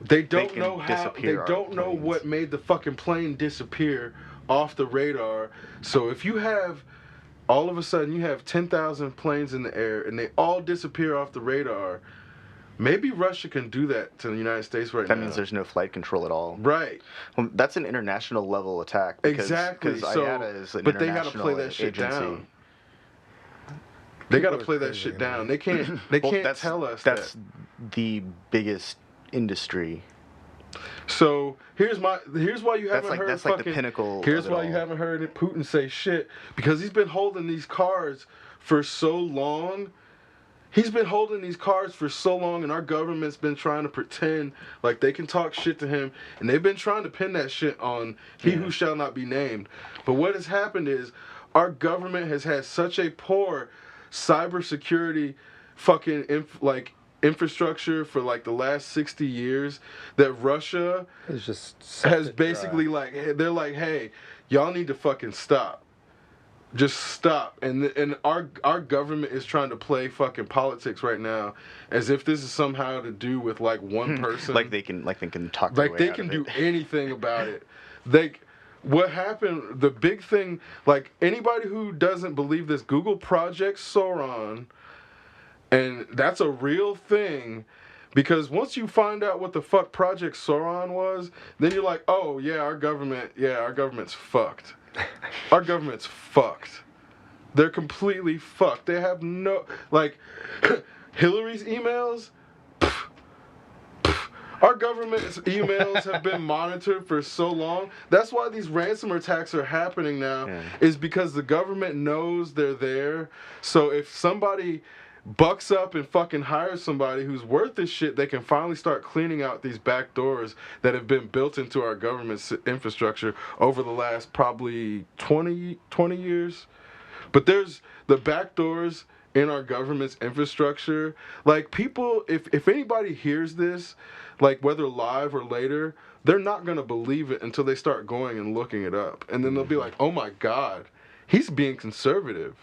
they don't can know how, they disappear our don't know planes. what made the fucking plane disappear off the radar. So if you have, all of a sudden you have 10,000 planes in the air and they all disappear off the radar, maybe Russia can do that to the United States right now. That means there's no flight control at all. Right. Well, that's an international level attack. Because, Exactly. Because So, IATA is an but they gotta international play that shit agency. down. They got to People are play that crazy, shit man. down. They can't. They Well, can't tell us that's that. the biggest industry. So here's why you haven't like- heard that's like the fucking. pinnacle Here's of it why you all. haven't heard Putin say shit, because he's been holding these cards for so long. He's been holding these cards for so long, and our government's been trying to pretend like they can talk shit to him, and they've been trying to pin that shit on he who shall not be named. But what has happened is our government has had such a poor cybersecurity fucking infrastructure for like the last 60 years that Russia It's just has basically they're like, hey, y'all need to fucking stop. Just stop. And our government is trying to play fucking politics right now, as if this is somehow to do with like one person. Like they can talk their Like way they out can of do it. anything about it. What happened, the big thing, like anybody who doesn't believe this, Google Project Sauron, and that's a real thing, because once you find out what the fuck Project Sauron was, then you're like, oh yeah, our government's fucked. Our government's fucked. They're completely fucked. They have no, like, Hillary's emails, our government's emails have been monitored for so long. That's why these ransom attacks are happening now, is because the government knows they're there. So if somebody bucks up and fucking hires somebody who's worth this shit, they can finally start cleaning out these back doors that have been built into our government's infrastructure over the last probably 20 years. But there's the back doors in our government's infrastructure. Like, people, if anybody hears this, like, whether live or later, they're not going to believe it until they start going and looking it up. And then they'll be like, oh my God, he's being conservative.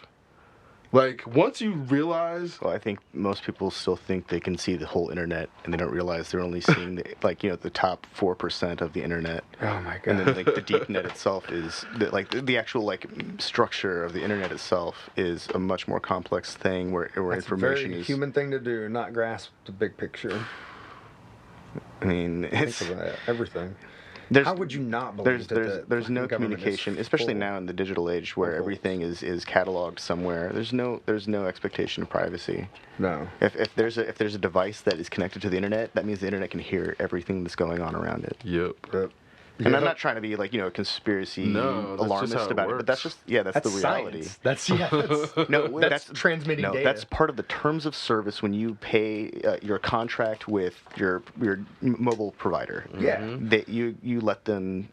Like, once you realize... Well, I think most people still think they can see the whole internet, and they don't realize they're only seeing, the top 4% of the internet. Oh, my God. And then, like, the deep net itself is... the actual, like, structure of the internet itself is a much more complex thing where That's information a very is... human thing to do, not grasp the big picture. I mean, it's... Think about everything. How would you not believe there's no communication, especially now in the digital age where everything is cataloged somewhere. There's no expectation of privacy. No. If there's a device that is connected to the internet, that means the internet can hear everything that's going on around it. Yep. And I'm not trying to be like, a conspiracy alarmist about it, but that's just that's the reality. Science. That's transmitting data. That's part of the terms of service when you pay your contract with your mobile provider. Yeah. You let them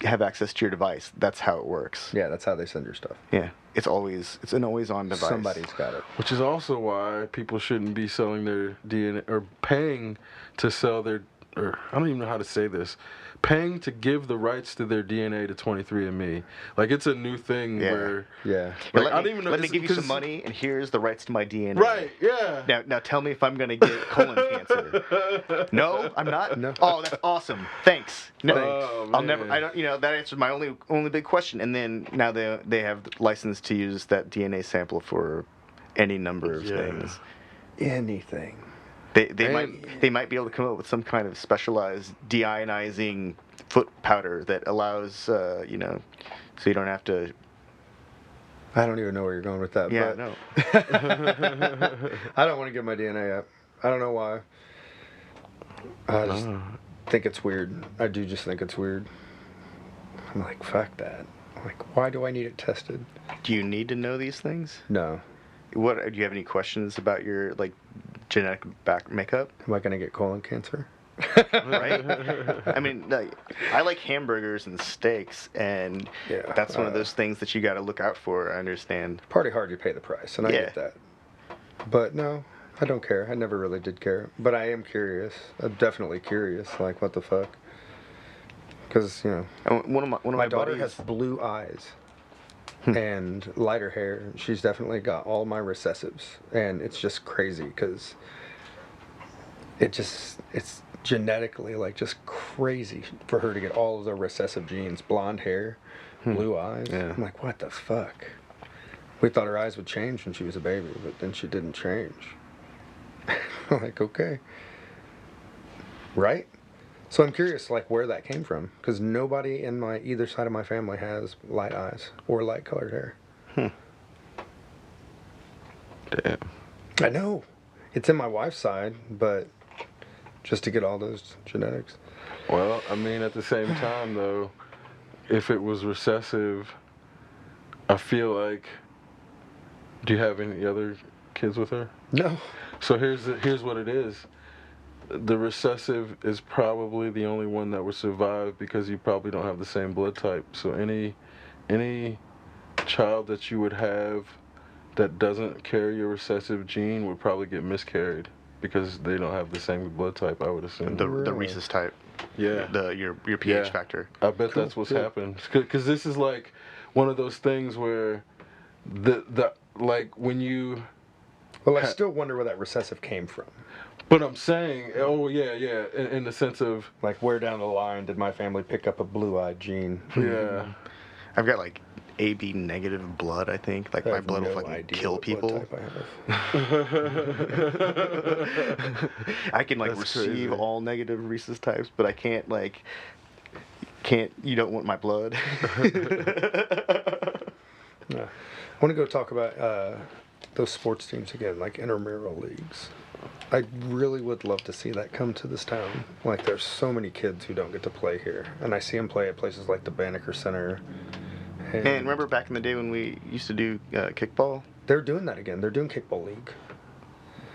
have access to your device. That's how it works. Yeah, that's how they send your stuff. Yeah. It's an always on device. Somebody's got it. Which is also why people shouldn't be selling their DNA or paying to sell their, or I don't even know how to say this, paying to give the rights to their DNA to 23andMe. Like, it's a new thing where... Yeah. Like, I don't even know... Let me give you some money, and here's the rights to my DNA. Right, yeah. Now tell me if I'm going to get colon cancer. No, I'm not? No. Oh, that's awesome. Thanks. No, Oh, I'll man. never... I don't... that answers my only big question. And then now they have license to use that DNA sample for any number of things. Anything. They might be able to come up with some kind of specialized deionizing foot powder that allows so you don't have to. I don't even know where you're going with that. Yeah, but no. I don't want to give my DNA up. I don't know why. I just think it's weird. I do just think it's weird. I'm like, fuck that. I'm like, why do I need it tested? Do you need to know these things? No. What do you have any questions about your genetic makeup? Am I gonna get colon cancer? Right? I mean, I like hamburgers and steaks, and that's one of those things that you got to look out for. I understand. Party hard, you pay the price, and I get that. But no, I don't care. I never really did care. But I am curious. I'm definitely curious. Like, what the fuck? Because one of my daughter buddies has blue eyes. And lighter hair. She's definitely got all my recessives, and it's just crazy because it's genetically just crazy for her to get all of the recessive genes. Blonde hair, blue eyes. Yeah. I'm like, what the fuck? We thought her eyes would change when she was a baby, but then she didn't change. I'm like, okay, right? So I'm curious, where that came from, because nobody in either side of my family has light eyes or light colored hair. Damn. I know. It's in my wife's side, but just to get all those genetics. Well, I mean, at the same time, though, if it was recessive, I feel like... Do you have any other kids with her? No. So here's what it is. The recessive is probably the only one that would survive because you probably don't have the same blood type. So any child that you would have that doesn't carry a recessive gene would probably get miscarried because they don't have the same blood type, I would assume. The rhesus type. Yeah. Your pH factor. I bet that's what's happened. Because this is like one of those things where when you... Well, I still wonder where that recessive came from. But I'm saying, in the sense of... where down the line did my family pick up a blue-eyed gene? Yeah. I've got, AB negative blood, I think. My blood will, kill people. I can, That's receive crazy. all negative rhesus types, but I can't, you don't want my blood. Yeah. I want to go talk about those sports teams again, intramural leagues. I really would love to see that come to this town. There's so many kids who don't get to play here, and I see them play at places like the Banneker Center. And remember back in the day when we used to do kickball? They're doing that again. They're doing kickball league.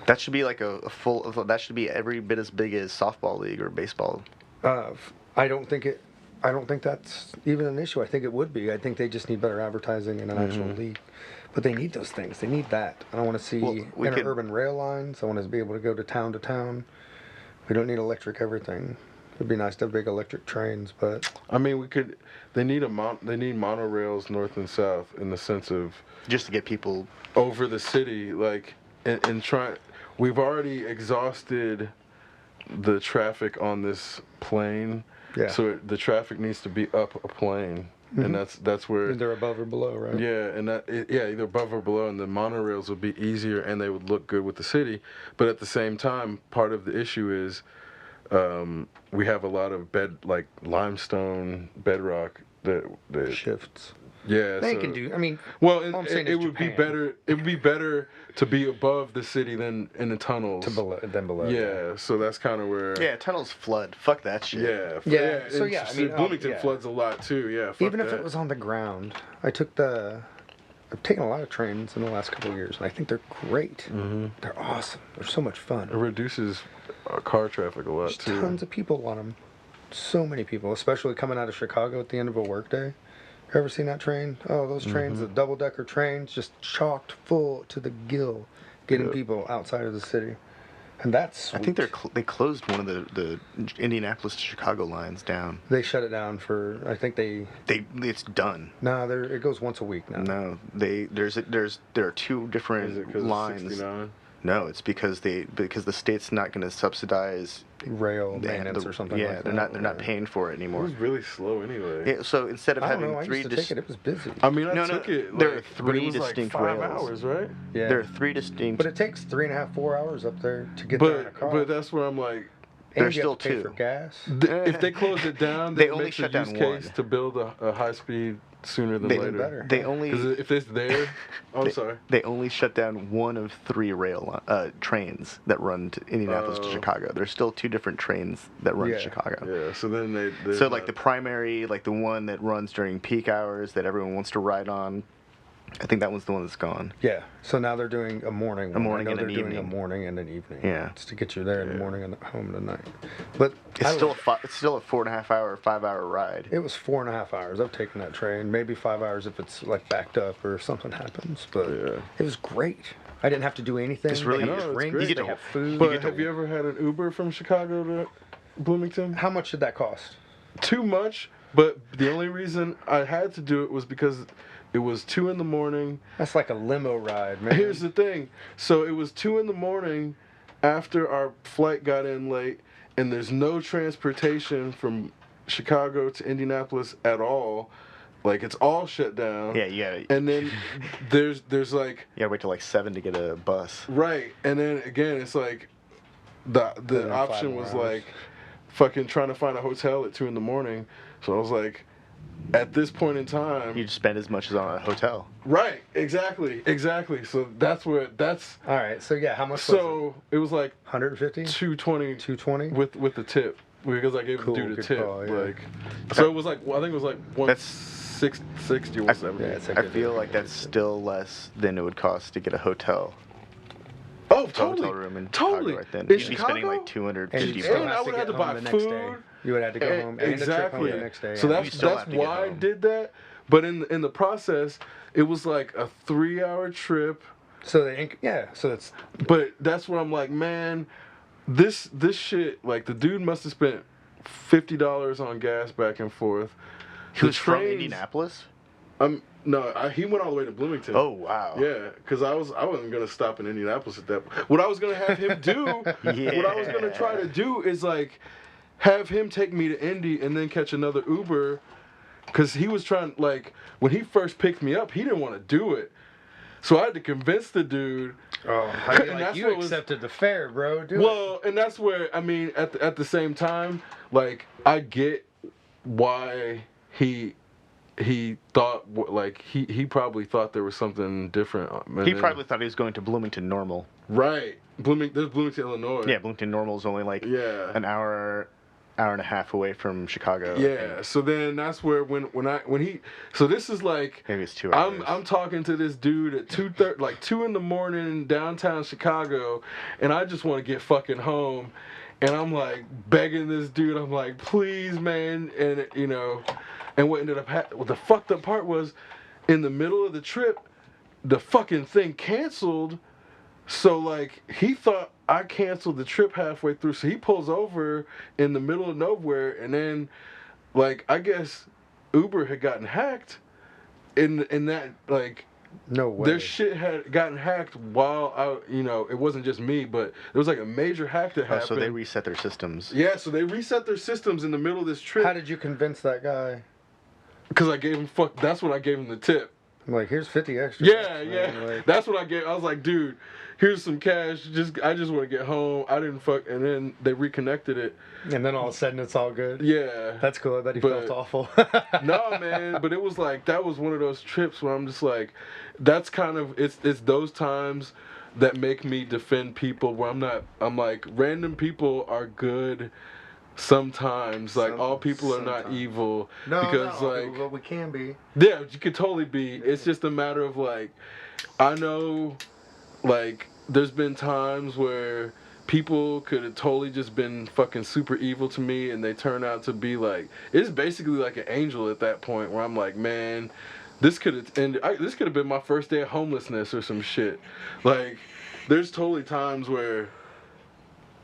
That should be that should be every bit as big as softball league or baseball. I don't think it I don't think that's even an issue. I think it would be. I think they just need better advertising and an actual league. But they need those things. They need that. I don't want to see interurban rail lines. I want to be able to go to town. We don't need electric everything. It'd be nice to have big electric trains, but I mean, we could. They need they need monorails north and south in the sense of just to get people over the city, like and try. We've already exhausted the traffic on this plane, so the traffic needs to be up a plane. And that's where either above or below, right? Yeah, and either above or below, and the monorails would be easier, and they would look good with the city. But at the same time, part of the issue is we have a lot of limestone bedrock that shifts. Yeah, they can do. I mean, well, it would be better. It would be better to be above the city than in the tunnels. Than below. Yeah, so that's kind of where. Yeah, tunnels flood. Fuck that shit. Yeah. So I mean, Bloomington floods a lot too. Yeah. Even if it was on the ground, I've taken a lot of trains in the last couple of years, and I think they're great. Mm-hmm. They're awesome. They're so much fun. It reduces car traffic a lot There's too. Tons of people on them. So many people, especially coming out of Chicago at the end of a workday. Ever seen that train? Oh, those trains, the double-decker trains, just chocked full to the gill, getting people outside of the city. And that's sweet. I think they closed one of the Indianapolis to Chicago lines down. They shut it down for, I think it's done. No, it goes once a week now. No, there are two different lines. 69? No, it's because the state's not going to subsidize rail maintenance or something. Yeah, like they're that. not paying for it anymore. It was really slow anyway. Yeah, so instead of having I used to take it. It was busy. I mean, I took it. There are but it was distinct 5 rails. hours, right? Yeah. There are 3 distinct. But it takes 3.5, 4 hours up there to get there in a car. But that's where I'm like. And There's you still have to pay 2. for gas. If they close it down, They that only makes shut a use down case one. to build a high speed sooner than later. Better. They only Because if it's there, I'm sorry. They only shut down 1 of 3 trains that run to Indianapolis to Chicago. There's still 2 different trains that run to Chicago. Yeah, so then they So like the primary, like the one that runs during peak hours that everyone wants to ride on, I think that one's the one that's gone. Yeah. So now they're doing a morning. A morning I know and an they're doing evening. a morning and an evening. Yeah. It's to get you there in the morning and home at night. But It's still a 4.5 hour, 5 hour ride. It was 4.5 hours. I've taken that train. Maybe 5 hours if it's like backed up or something happens. But it was great. I didn't have to do anything. It's really- They had no, it's drinks, great. You they get have to- food. But have you ever had an Uber from Chicago to Bloomington? How much did that cost? Too much, but the only reason I had to do it was because it was 2 a.m. That's like a limo ride, man. Here's the thing. So it was 2 a.m. after our flight got in late, and there's no transportation from Chicago to Indianapolis at all. Like, it's all shut down. Yeah, you gotta. And then there's like, You gotta wait till like 7 to get a bus. right. And then again, it's like the then 5 option more was hours. like fucking trying to find a hotel at 2 a.m. So I was like, at this point in time, You just spend as much as on a hotel. right, exactly. So that's All right. So yeah, how much was so it was like it? 150? 220 220? with the tip, because I gave Cool, the dude a good tip. call, yeah. Like, so it was like, I think it was like That's- 160 or 170. Yeah, it's a I good feel deal. like that's still less than it would cost to get a hotel. Oh, A totally. hotel room in Totally. Chicago right then. In You'd be Chicago? spending like And 250 you still And bucks. I would have to get buy home the next food. day. You would have to go home and a trip Exactly. home the next day. So yeah. You still that's have to get why I home. did that. But in the process, it was like a 3-hour trip. So so it's But that's where I'm like, man, this shit. Like, the dude must have spent $50 on gas back and forth. He was from Indianapolis? He went all the way to Bloomington. Oh, wow. Yeah, because I wasn't gonna stop in Indianapolis at that. What I was gonna have him do, what I was gonna try to do is like have him take me to Indy and then catch another Uber, because he was trying, like, when he first picked me up, he didn't want to do it, so I had to convince the dude. I mean, And like that's you what was- accepted the fare, bro. Do it. Well, and that's where, I mean, at the same time, like, I get why he thought, like, he probably thought there was something different. And He then- probably thought he was going to Bloomington Normal. Right. There's Bloomington, Illinois. Yeah, Bloomington Normal is only like an hour and a half away from Chicago. I Yeah. think. So then that's where when he, so this is like, Maybe it's 2 hours. I'm talking to this dude at 2:30, like 2 in the morning in downtown Chicago, and I just want to get fucking home. And I'm like begging this dude. I'm like, please, man. And and what ended up the fucked up part was, in the middle of the trip, the fucking thing canceled. So like he thought I canceled the trip halfway through. So he pulls over in the middle of nowhere, and then like I guess Uber had gotten hacked. In that like. No way. Their shit had gotten hacked while it wasn't just me, but there was like a major hack that happened. So they reset their systems. Yeah, so they reset their systems in the middle of this trip. How did you convince that guy? Because I gave him that's when I gave him the tip. I'm like, here's 50 extra. Yeah, Man, like, that's what I gave. I was like, dude, here's some cash. I just want to get home. I didn't fuck. And then they reconnected it. and then all of a sudden it's all good. Yeah. That's cool. I bet he felt awful. No, man, but it was like that was one of those trips where I'm just like, that's kind of it's those times that make me defend people where I'm like, random people are good sometimes. Like all people are not evil. No, because not all like people, but we can be. yeah, you could totally be. It's just a matter of like, I know, like there's been times where people could have totally just been fucking super evil to me, and they turn out to be like, it's basically like an angel at that point where I'm like, man, this could have ended. This could have been my first day of homelessness or some shit. Like, there's totally times where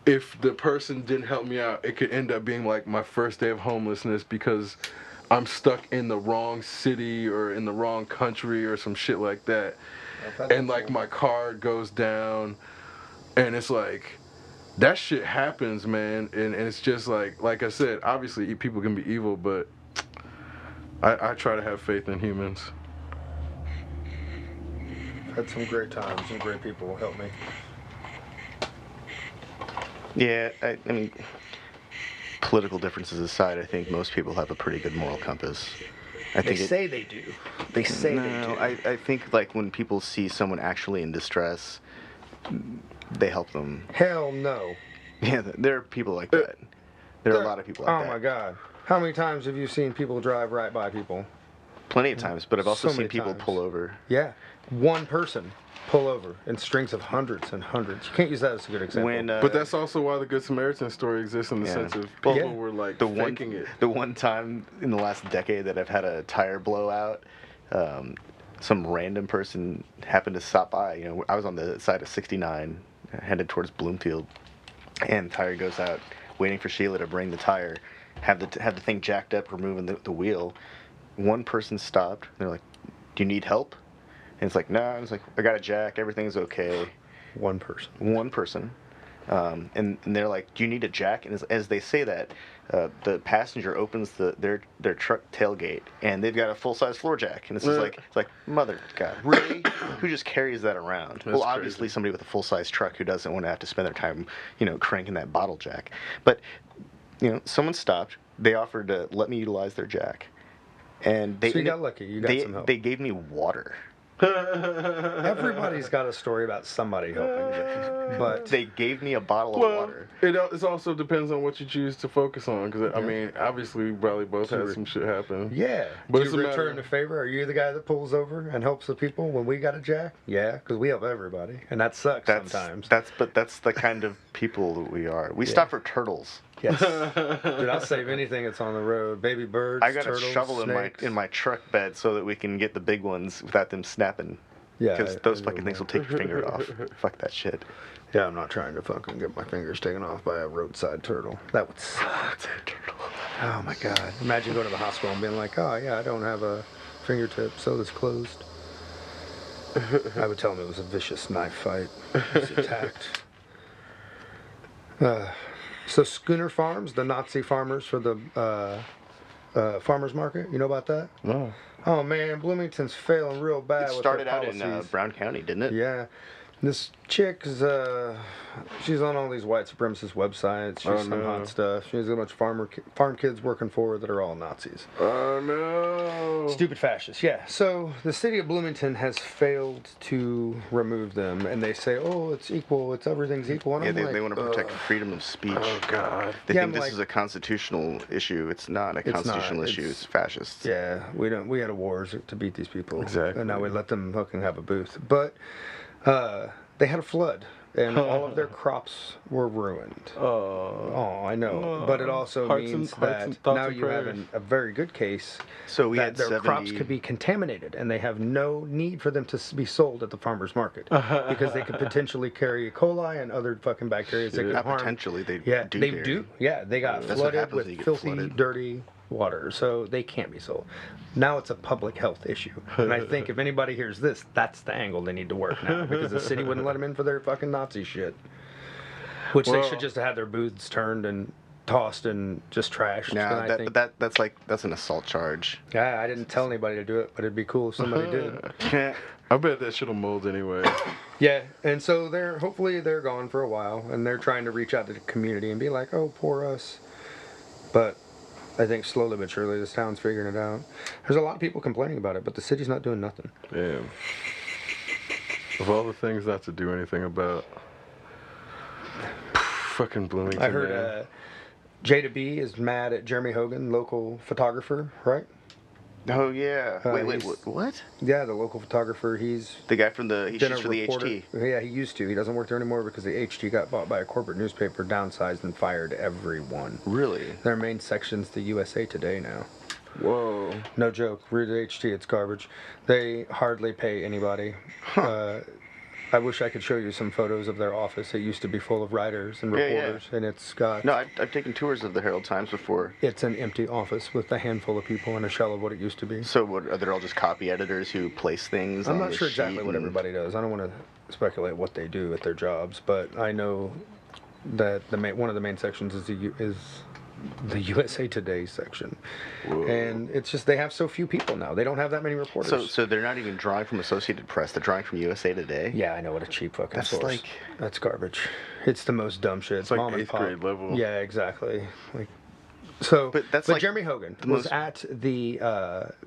if the person didn't help me out, it could end up being like my first day of homelessness because I'm stuck in the wrong city or in the wrong country or some shit like that. And like my card goes down, and it's like, that shit happens, man. And it's just like I said, obviously people can be evil, but I try to have faith in humans. Had some great times, some great people help me. Yeah, I mean, political differences aside, I think most people have a pretty good moral compass. They say they do. They say they do. I think like when people see someone actually in distress, they help them. Hell no. Yeah, there are people like that. There are a lot of people like that. Oh my God. How many times have you seen people drive right by people? Plenty of times, but I've also So seen many people times. pull over. Yeah. One person pull over in strings of hundreds and hundreds. You can't use that as a good example. But that's also why the Good Samaritan story exists in the sense of people were like faking it. The one time in the last decade that I've had a tire blowout, some random person happened to stop by. You know, I was on the side of 69, headed towards Bloomfield, and the tire goes out, waiting for Sheila to bring the tire, have the thing jacked up, removing the wheel. One person stopped. They're like, "Do you need help?" And it's like, "No." And it's like, "I got a jack. Everything's okay." One person. One person. And they're like, "Do you need a jack?" And as they say that, the passenger opens their truck tailgate, and they've got a full-size floor jack. And it's like, mother God, really? Who just carries that around? That's obviously crazy. somebody with a full-size truck who doesn't want to have to spend their time, cranking that bottle jack. But, someone stopped. They offered to let me utilize their jack. And So you got lucky. You got some help. They gave me water. Everybody's got a story about somebody helping you. But They gave me a bottle of Well, water. it also depends on what you choose to focus on. Because I mean, obviously, we probably both had some shit happen. yeah. But Do it's you a matter- return the favor? Are you the guy that pulls over and helps the people when we got a jack? Yeah, because we help everybody. And that sucks sometimes. That's the kind of people that we are. We stop for turtles. Yes. Dude, I'll save anything that's on the road. Baby birds, I got turtles, a shovel snakes. in my truck bed so that we can get the big ones without them snapping. Yeah, Because I those do, fucking things man. will take your finger off. Fuck that shit. Yeah, I'm not trying to fucking get my fingers taken off by a roadside turtle. That would suck. Oh my God. Imagine going to the hospital and being like, oh yeah, I don't have a fingertip, so it's closed. I would tell him it was a vicious knife fight. He was attacked. So Schooner Farms, the Nazi farmers for the farmers market, you know about that? No. Oh man, Bloomington's failing real bad It with started their out in policies. Brown County, didn't it? Yeah. This chick is, she's on all these white supremacist websites. She's some hot stuff. She's got a bunch of farm kids working for her that are all Nazis. Oh no. Stupid fascists, yeah. So the city of Bloomington has failed to remove them, and they say, oh, it's equal, everything's equal. And Yeah, I'm like, they want to protect freedom of speech. Oh god. They Yeah, think I'm this like- is a constitutional issue. It's not a constitutional issue. It's fascist. Yeah, we had a wars to beat these people. Exactly. And now we let them fucking have a booth. But they had a flood and all of their crops were ruined. Oh, I know. No. But it also Hearts means and- hearts that and thoughts now and you have prayers. a very good case So we that had their 70... crops could be contaminated, and they have no need for them to be sold at the farmer's market because they could potentially carry E. coli and other fucking bacteria that could Not harm. potentially, they Yeah, do. they carry. do. Yeah, they got That's what flooded happens when you with get filthy, flooded. dirty water, so they can't be sold. Now it's a public health issue, and I think if anybody hears this, that's the angle they need to work now, because the city wouldn't let them in for their fucking Nazi shit, which they Well- should just have had their booths turned and tossed and just trashed. No, and I think, that's an assault charge. yeah, I didn't tell anybody to do it, but it'd be cool if somebody did. I bet that shit'll mold anyway. Yeah, and so hopefully they're gone for a while, and they're trying to reach out to the community and be like, oh, poor us. But I think slowly but surely this town's figuring it out. There's a lot of people complaining about it, but the city's not doing nothing. Damn. Of all the things not to do anything about. Fucking Bloomington. I heard man. Jada B is mad at Jeremy Hogan, local photographer, right? Oh yeah. Wait, he's- what? Yeah, the local photographer. He's The guy from he been shoots a for the reporter. HT. Yeah, he used to. He doesn't work there anymore because the HT got bought by a corporate newspaper, downsized, and fired everyone. Really? Their main section's the USA Today now. Whoa. No joke. Read the HT, it's garbage. They hardly pay anybody. I wish I could show you some photos of their office. It used to be full of writers and Yeah, yeah. reporters, and it's got... No, I've taken tours of the Herald Times before. It's an empty office with a handful of people and a shell of what it used to be. So what, are they all just copy editors who place things? I'm on not the sure exactly sheet what and- everybody does. I don't want to speculate what they do at their jobs, but I know that one of the main sections is the USA Today section. Whoa. And it's just they have so few people now. They don't have that many reporters. So they're not even drawing from Associated Press. They're drawing from USA Today. Yeah, I know, what a cheap fucking That's source. like- That's garbage. It's the most dumb shit. It's like Mom and 8th pop. grade level. Yeah, exactly. But that's like Jeremy Hogan the was most- at the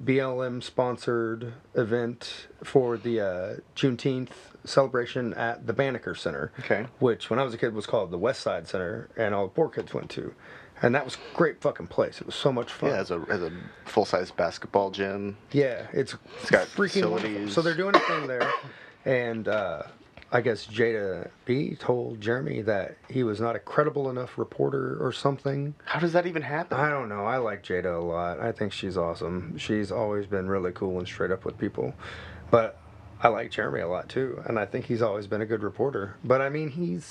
BLM sponsored event for the Juneteenth celebration at the Banneker Center. Okay. Which, when I was a kid, was called the West Side Center, and all the poor kids went to. And that was a great fucking place. It was so much fun. Yeah, as a full-size basketball gym. Yeah, it's got freaking wonderful. facilities. So they're doing a thing there, and I guess Jada B told Jeremy that he was not a credible enough reporter or something. How does that even happen? I don't know. I like Jada a lot. I think she's awesome. She's always been really cool and straight up with people. But I like Jeremy a lot too, and I think he's always been a good reporter. But I mean,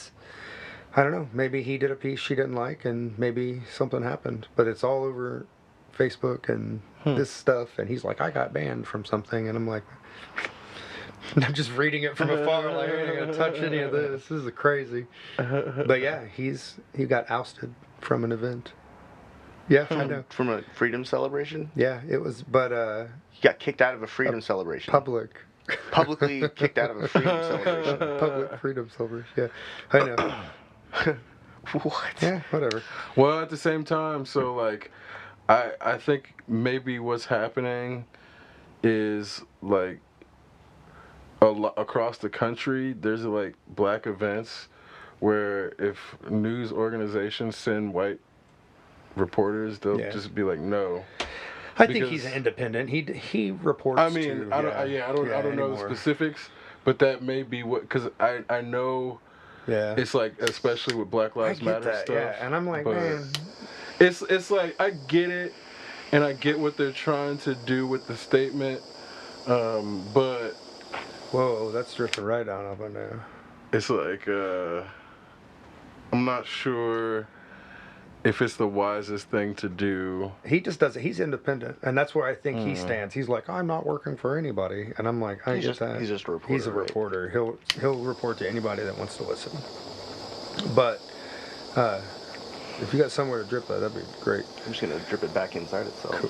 I don't know, maybe he did a piece she didn't like, and maybe something happened. But it's all over Facebook and this stuff, and he's like, I got banned from something, and I'm like, I'm just reading it from afar, like, I ain't gonna touch any of this. This is crazy. But yeah, he got ousted from an event. Yeah, I know. From a freedom celebration? Yeah, it was, but He got kicked out of a freedom celebration. public Publicly kicked out of a freedom celebration. public freedom celebration. Yeah, I know. What? Yeah, whatever. Well, at the same time, so like, I think maybe what's happening is like across the country, there's like black events where if news organizations send white reporters, they'll Yeah. just be like, no. I think Because- he's independent. He reports. I mean, to, I don't know the anymore. specifics, but that may be what, because I know Yeah, it's like, especially with Black I Lives get Matter that. stuff. Yeah, and I'm like, but man, it's like, I get it, and I get what they're trying to do with the statement, but whoa, that's drifting right down up on there. it's like, I'm not sure if it's the wisest thing to do. He just does it. He's independent, and that's where I think he stands. He's like, I'm not working for anybody, and I'm like, I He's get just- that. he's just a reporter, He's a right? reporter. He'll report to anybody that wants to listen. But if you got somewhere to drip that'd be great. I'm just gonna drip it back inside itself.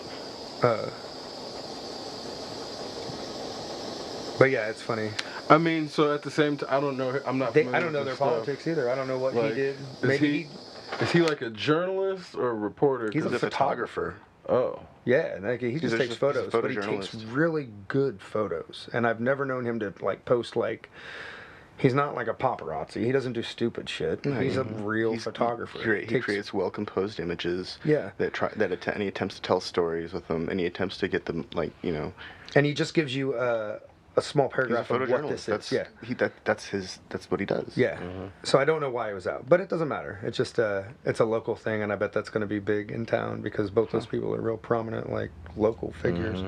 But yeah, it's funny. I mean, so at the same time, I don't know. I'm not. I familiar don't know with their this stuff. politics either. I don't know what Like, he did. is Maybe Is he like a journalist or a reporter? He's 'Cause a He's a photographer. Oh. yeah, like he just a- takes he's a photos, but he takes photojournalist. really good photos. And I've never known him to like post like. He's not like a paparazzi. He doesn't do stupid shit. He's a real photographer. He Takes- creates well composed images. Yeah. And he attempts to tell stories with them, and he attempts to get them, like, you know. and he just gives you a small He's a paragraph of what photojournalist. this is. Yeah. That's what he does. Yeah. So I don't know why it was out, but it doesn't matter. It's just it's a local thing, and I bet that's going to be big in town because both those people are real prominent, like local figures.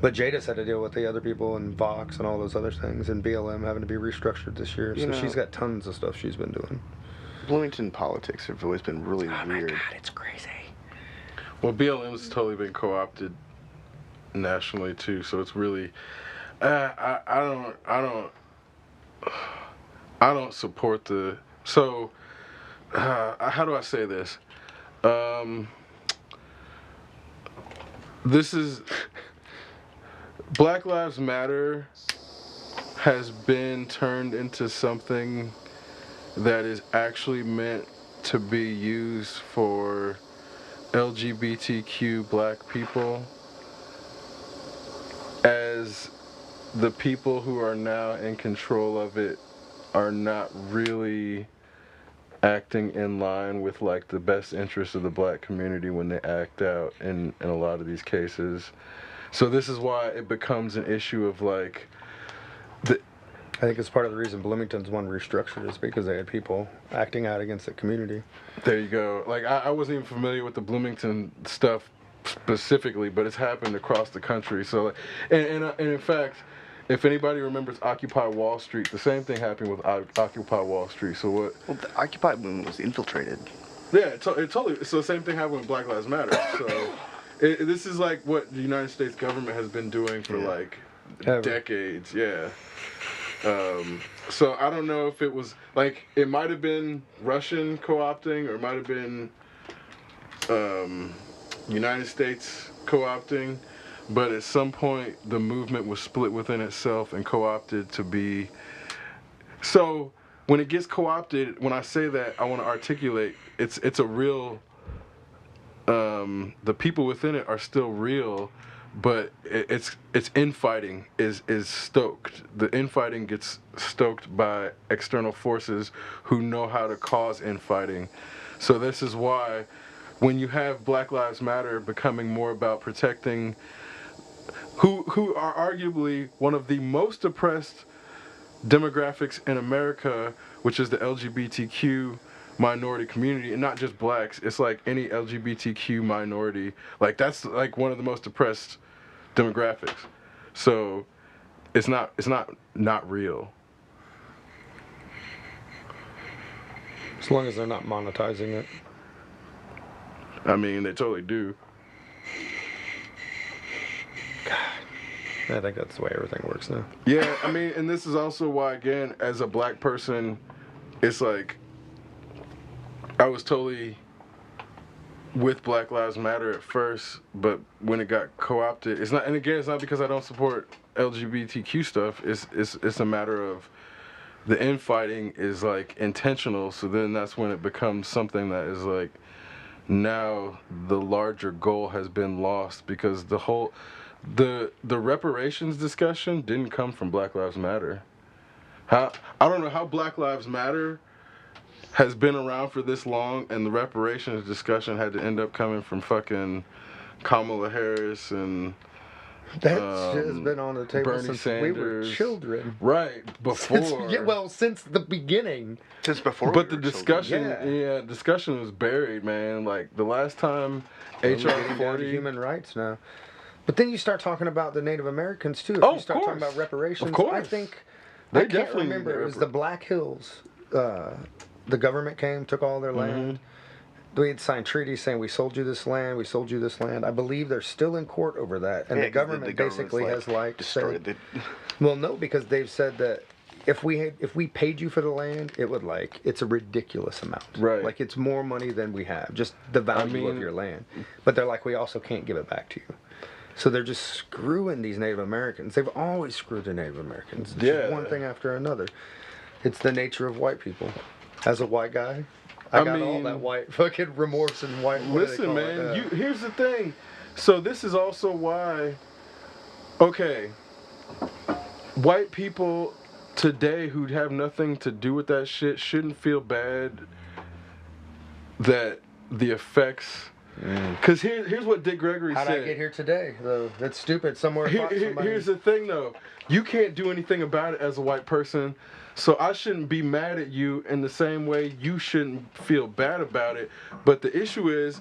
But Jada's had to deal with the other people and Vox and all those other things, and BLM having to be restructured this year. So she's got tons of stuff she's been doing. Bloomington politics have always been really weird. Oh my God, it's crazy. Well, BLM's totally been co-opted nationally too, so it's really, I don't support the. So, how do I say this? This is Black Lives Matter has been turned into something that is actually meant to be used for LGBTQ black people, as the people who are now in control of it are not really acting in line with like the best interests of the black community when they act out in a lot of these cases. So this is why it becomes an issue of like I think it's part of the reason Bloomington's one restructured is because they had people acting out against the community. There you go. Like I wasn't even familiar with the Bloomington stuff specifically, but it's happened across the country. So, and in fact, if anybody remembers Occupy Wall Street, the same thing happened with Occupy Wall Street. So what? Well, the Occupy movement was infiltrated. Yeah, it totally. So the same thing happened with Black Lives Matter. So this is like what the United States government has been doing for like decades. Yeah. So I don't know if it was like it might have been Russian co-opting or it might have been United States co-opting, but at some point the movement was split within itself and co-opted to be. So when it gets co-opted, when I say that, I want to articulate it's a real. The people within it are still real. But it's infighting is stoked. The infighting gets stoked by external forces who know how to cause infighting. So this is why when you have Black Lives Matter becoming more about protecting who are arguably one of the most oppressed demographics in America, which is the LGBTQ minority community, and not just blacks, it's like any LGBTQ minority, like that's like one of the most oppressed demographics. So it's not real. As long as they're not monetizing it. I mean, they totally do. God, I think that's the way everything works now. Yeah, I mean, and this is also why, again, as a black person, it's like I was totally with Black Lives Matter at first, but when it got co-opted, it's not. And again, it's not because I don't support LGBTQ stuff. It's a matter of the infighting is like intentional. So then that's when it becomes something that is like now the larger goal has been lost because the whole the reparations discussion didn't come from Black Lives Matter. I don't know how Black Lives Matter has been around for this long, and the reparations discussion had to end up coming from fucking Kamala Harris and that shit has been on the table Bernie since Sanders. we were children. Right, before. Since the beginning. Since before. But we the were discussion, children. discussion was buried, man. Like the last time HR Getting down to 40. human rights now. But then you start talking about the Native Americans too. If Oh, you start of talking course. about reparations, Of course. I think They I can't definitely remember. need It was the Black Hills. The government came, took all their land. We had signed treaties saying we sold you this land, we sold you this land. I believe they're still in court over that, and Yeah, the 'cause government government's, basically has like destroyed said, it. well, no, because they've said that if we paid you for the land, it would it's a ridiculous amount. Right. Like it's more money than we have, just the value of your land. But they're like, we also can't give it back to you. So they're just screwing these Native Americans. They've always screwed the Native Americans. It's just one thing after another. It's the nature of white people. As a white guy, I got all that white fucking remorse and white. Listen, man. Here's the thing. So this is also why. Okay. White people today who have nothing to do with that shit shouldn't feel bad that the effects Because here's what Dick Gregory How'd said. I get here today? Though that's stupid. Somewhere. Here's the thing, though. You can't do anything about it as a white person, so I shouldn't be mad at you in the same way you shouldn't feel bad about it. But the issue is,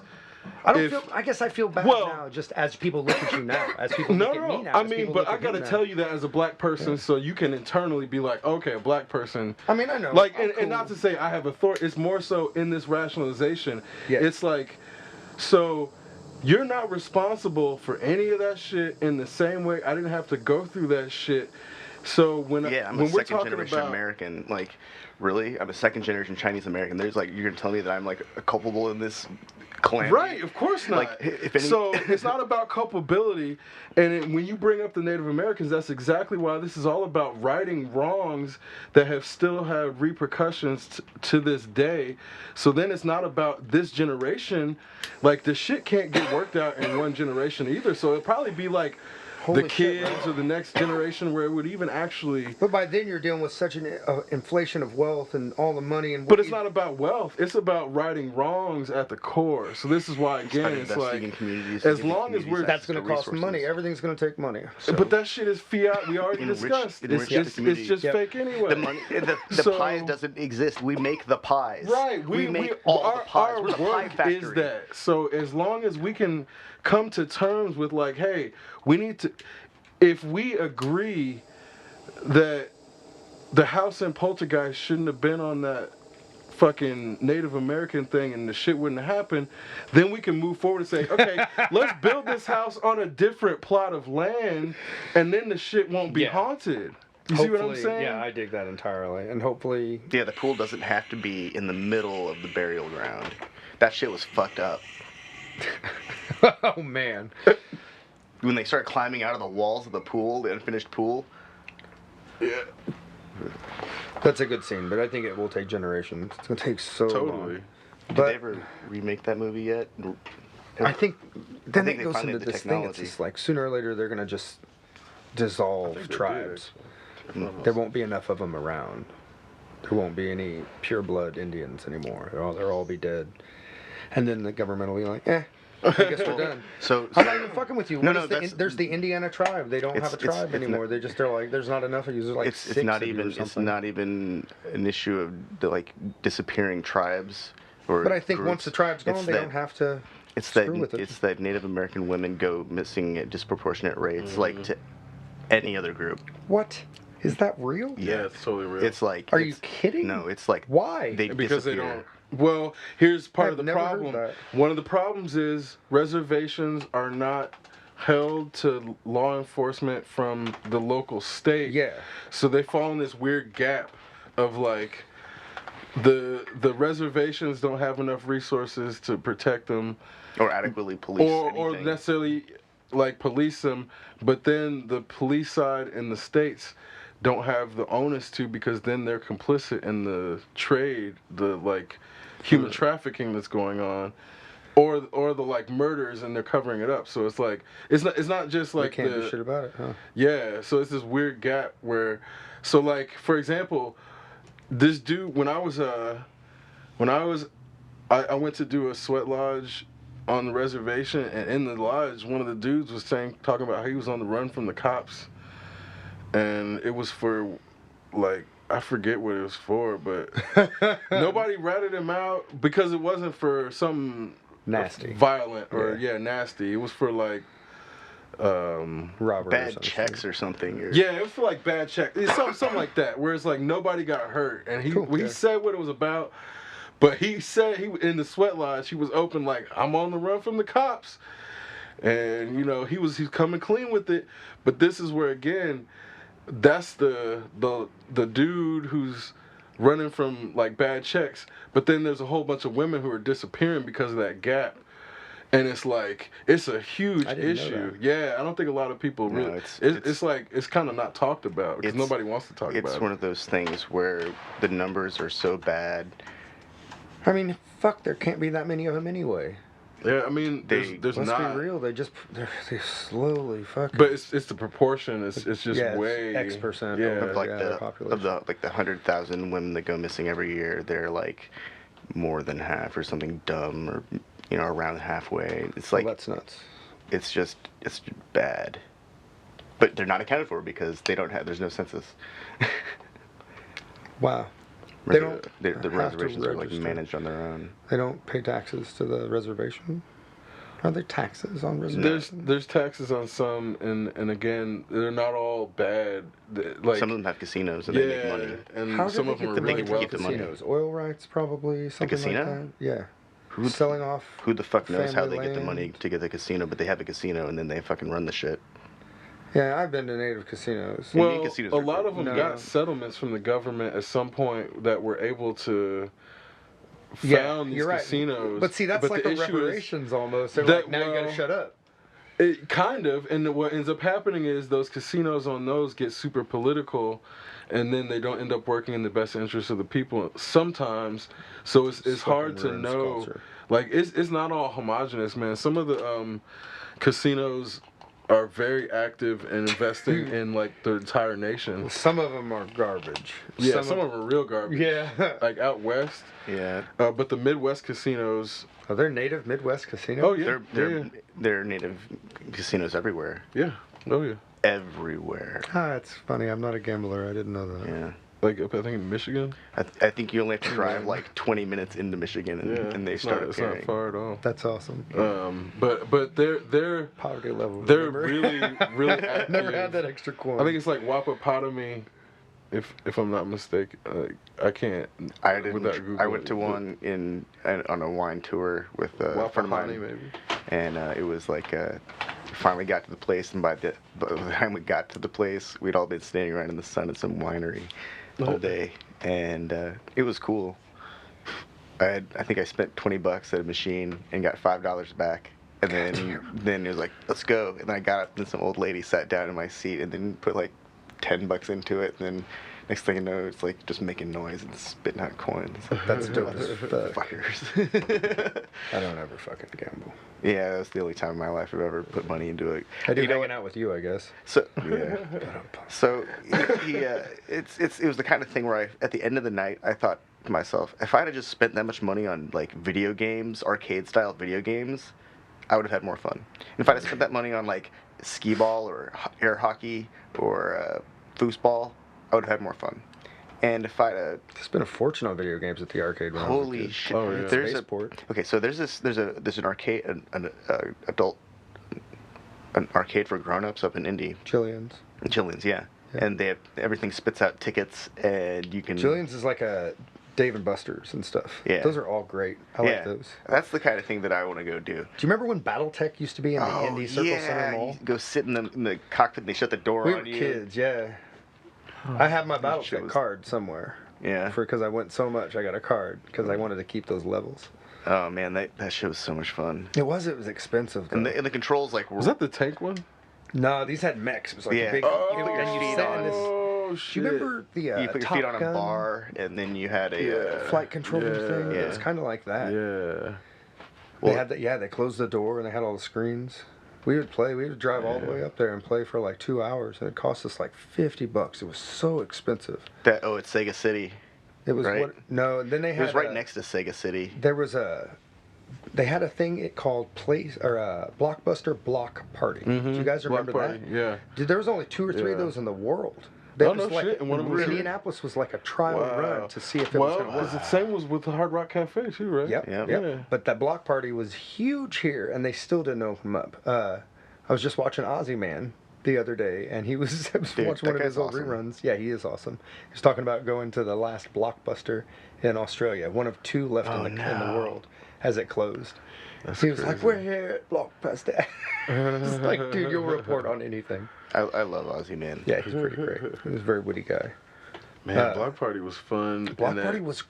I guess I feel bad now, just as people look at you now, as people look at me now. I mean, but I gotta tell you that as a black person, so you can internally be like, okay, a black person. I mean, I know. Like, and not to say I have authority. It's more so in this rationalization. Yeah. It's like, so you're not responsible for any of that shit in the same way I didn't have to go through that shit. So when I'm when a we're second talking generation about American, like, really, I'm a second generation Chinese American. There's like, you're gonna tell me that I'm like culpable in this calamity? Right, of course not. Like, if any... So it's not about culpability, and when you bring up the Native Americans, that's exactly why this is all about righting wrongs that have still had repercussions to this day. So then it's not about this generation. Like, the shit can't get worked out in one generation either. So it'll probably be like the kids or the next generation where it would even actually. But by then you're dealing with such an inflation of wealth and all the money and. But it's not about wealth. It's about righting wrongs at the core. So this is why, again, it's like as long as we're that's going to cost money. Everything's going to take money. So. But that shit is fiat. We already discussed. It's just fake anyway. The money, the pie doesn't exist. We make the pies. Right. We make all the pies. Our We're the pie work factory. is that. So as long as we can come to terms with like, hey, we need to. If we agree that the house in Poltergeist shouldn't have been on that fucking Native American thing and the shit wouldn't have happened, then we can move forward and say, okay, let's build this house on a different plot of land, and then the shit won't be haunted. You see what I'm saying? Yeah, I dig that entirely. And hopefully... Yeah, the pool doesn't have to be in the middle of the burial ground. That shit was fucked up. Oh, man. When they start climbing out of the walls of the pool, the unfinished pool. Yeah. That's a good scene, but I think it will take generations. It's going to take so long. Did they ever remake that movie yet? I think then it goes into this thing. It's just like sooner or later they're going to just dissolve tribes. There won't be enough of them around. There won't be any pure blood Indians anymore. They'll all be dead. And then the government will be like, I guess we're done. So I'm not even fucking with you. No, There's the Indiana tribe. They don't have a tribe anymore. They're like, there's not enough of you. There's like it's not even an issue of like disappearing tribes or. But I think groups. once the tribe's gone, they don't have to. It's that Native American women go missing at disproportionate rates, like to any other group. What? Is that real? Yeah, it's totally real. It's like. Are you kidding? No, it's like. Why? Because they don't. Well, here's part of the problem. One of the problems is reservations are not held to law enforcement from the local state. Yeah. So they fall in this weird gap of like the reservations don't have enough resources to protect them or adequately police or necessarily like police them, but then the police side in the states don't have the onus to, because then they're complicit in the trade, the like human trafficking that's going on, or the like murders, and they're covering it up. So it's like it's not just like they can't do shit about it, huh? Yeah, so it's this weird gap where, so like for example, this dude I went to do a sweat lodge on the reservation, and in the lodge one of the dudes was talking about how he was on the run from the cops, and it was for like, I forget what it was for, but nobody ratted him out because it wasn't for something nasty, violent, or nasty. It was for like robbery, bad checks or something. Yeah, it was for like bad checks. It's something like that, where it's like nobody got hurt, and he said what it was about, but he said he in the sweat lodge he was open like, I'm on the run from the cops, and you know he's coming clean with it. But this is where again, that's the dude who's running from like bad checks, but then there's a whole bunch of women who are disappearing because of that gap, and it's like it's a huge issue. Yeah, I don't think a lot of people really. It's like it's kind of not talked about because nobody wants to talk about it. It's one of those things where the numbers are so bad. I mean, fuck, there can't be that many of them anyway. Yeah, I mean, there's let's not. be real. They slowly fucking. But it's the proportion. It's just way X% of like the population. of the 100,000 women that go missing every year. They're like more than half or something dumb, or around halfway. It's Well, like that's nuts. it's bad. But they're not accounted for because there's no census. Wow. They don't The have to reservations are like register. managed on their own. They don't pay taxes to the reservation. Are there taxes on reservations? There's taxes on some, and again, they're not all bad. Like Some of them have casinos and they make money. and How do some they of them get are the really money from wealthy. the money. casinos? Oil rights, probably something casino? like that. Yeah. Who- Selling off. Who the fuck knows how family they get the money land. to get the casino? But they have a casino and then they fucking run the shit. Yeah, I've been to native casinos. Indian Well, casinos a are lot great. of them No. got settlements from the government at some point that were able to Yeah, found these you're right. casinos. But see, that's But like the a issue is- reparations almost. They're that- like, now you gotta well, shut up. It kind of, and what ends up happening is those casinos on those get super political, and then they don't end up working in the best interest of the people sometimes. So it's hard to ruins know. culture. Like it's not all homogenous, man. Some of the casinos are very active and investing in like the entire nation. Some of them are garbage. Yeah, some of them are real garbage. Yeah. Like out west, Yeah. but the Midwest casinos. Are there native Midwest casinos? Oh yeah, They're native casinos everywhere. yeah. Oh yeah. Everywhere. Ah, it's funny. I'm not a gambler. I didn't know that. Yeah. Like I think in Michigan. I think you only have to drive like 20 minutes into Michigan and they it's start not, appearing. It's not far at all. That's awesome. But they're Poverty level. they're remember? really active. Never had that extra coin. I think it's like Wapapotomy, if I'm not mistaken. I can't. I without didn't. I Googling went to it, one on a wine tour with but a friend of Wapahani, mine, maybe. and it was like finally got to the place, and by the time we got to the place, we'd all been standing around in the sun at some winery all day, and it was cool. I think I spent $20 at a machine and got $5 back. And then it was like, let's go. And then I got up and some old lady sat down in my seat and then put like $10 into it. And then next thing you know, it's like just making noise and spitting out coins. That's dope as fuck. Fuckers. I don't ever fucking gamble. Yeah, that's the only time in my life I've ever put money into it. I do You know, hanging out with you, I guess. So yeah. So it was the kind of thing where at the end of the night I thought to myself, if I'd have just spent that much money on like video games, arcade style video games, I would have had more fun. If I'd have spent that money on like skee ball or air hockey or foosball, I would have had more fun. And if I'd Spent a fortune on video games at the arcade. When I was a holy kid. shit, Oh, yeah. there's a Spaceport. okay. So there's an arcade an arcade for grown-ups up in Indy. Jillian's. Jillian's, yeah. And they have everything spits out tickets, and you can. Jillian's is like a Dave and Buster's and stuff. Yeah. Those are all great. I like those. That's the kind of thing that I want to go do. Do you remember when BattleTech used to be in the Indy Circle Center Mall? You go sit in the cockpit and they shut the door We on were you. kids, yeah. I have my shit BattleTech was- card somewhere. Yeah. Because I went so much, I got a card because I wanted to keep those levels. Oh man, that shit was so much fun. It was expensive. Though. And the controls like were. Was that the tank one? No, these had mechs. It was like Yeah. a big. Oh, you put your feet feet on on this. Oh Do shit! you remember the you put your Top feet on a Gun bar, and then you had a. flight controller thing? Yeah. It was kind of like that. Yeah. They had that. Yeah, they closed the door and they had all the screens. We would play. We would drive all the way up there and play for like 2 hours, and it cost us like $50. It was so expensive. It's Sega City. It was Right? no. And then they It had was right next to Sega City. There was they had a thing it called Blockbuster Block Party. Do you guys Block remember party, that? yeah. Dude, there was only 2 or 3 of Yeah. those in the world. Oh, That no was like, shit, and one of them was here? Indianapolis was like a trial run to see if it was going to work. the same was with the Hard Rock Cafe too, right? Yep, Yep. yep. Yeah. But that block party was huge here, and they still didn't open them up. I was just watching Ozzy Man the other day, and I was Dude, watching one that of his guy's old awesome. reruns. Yeah, he is awesome. He was talking about going to the last Blockbuster in Australia, one of 2 left in the world, as it closed. He was like, crazy. "We're here at Blockbuster." It's like, dude, you'll report on anything. I love Ozzy, man. Yeah, he's pretty great. He's a very witty guy. Man, Block Party was fun. Block and that- Party was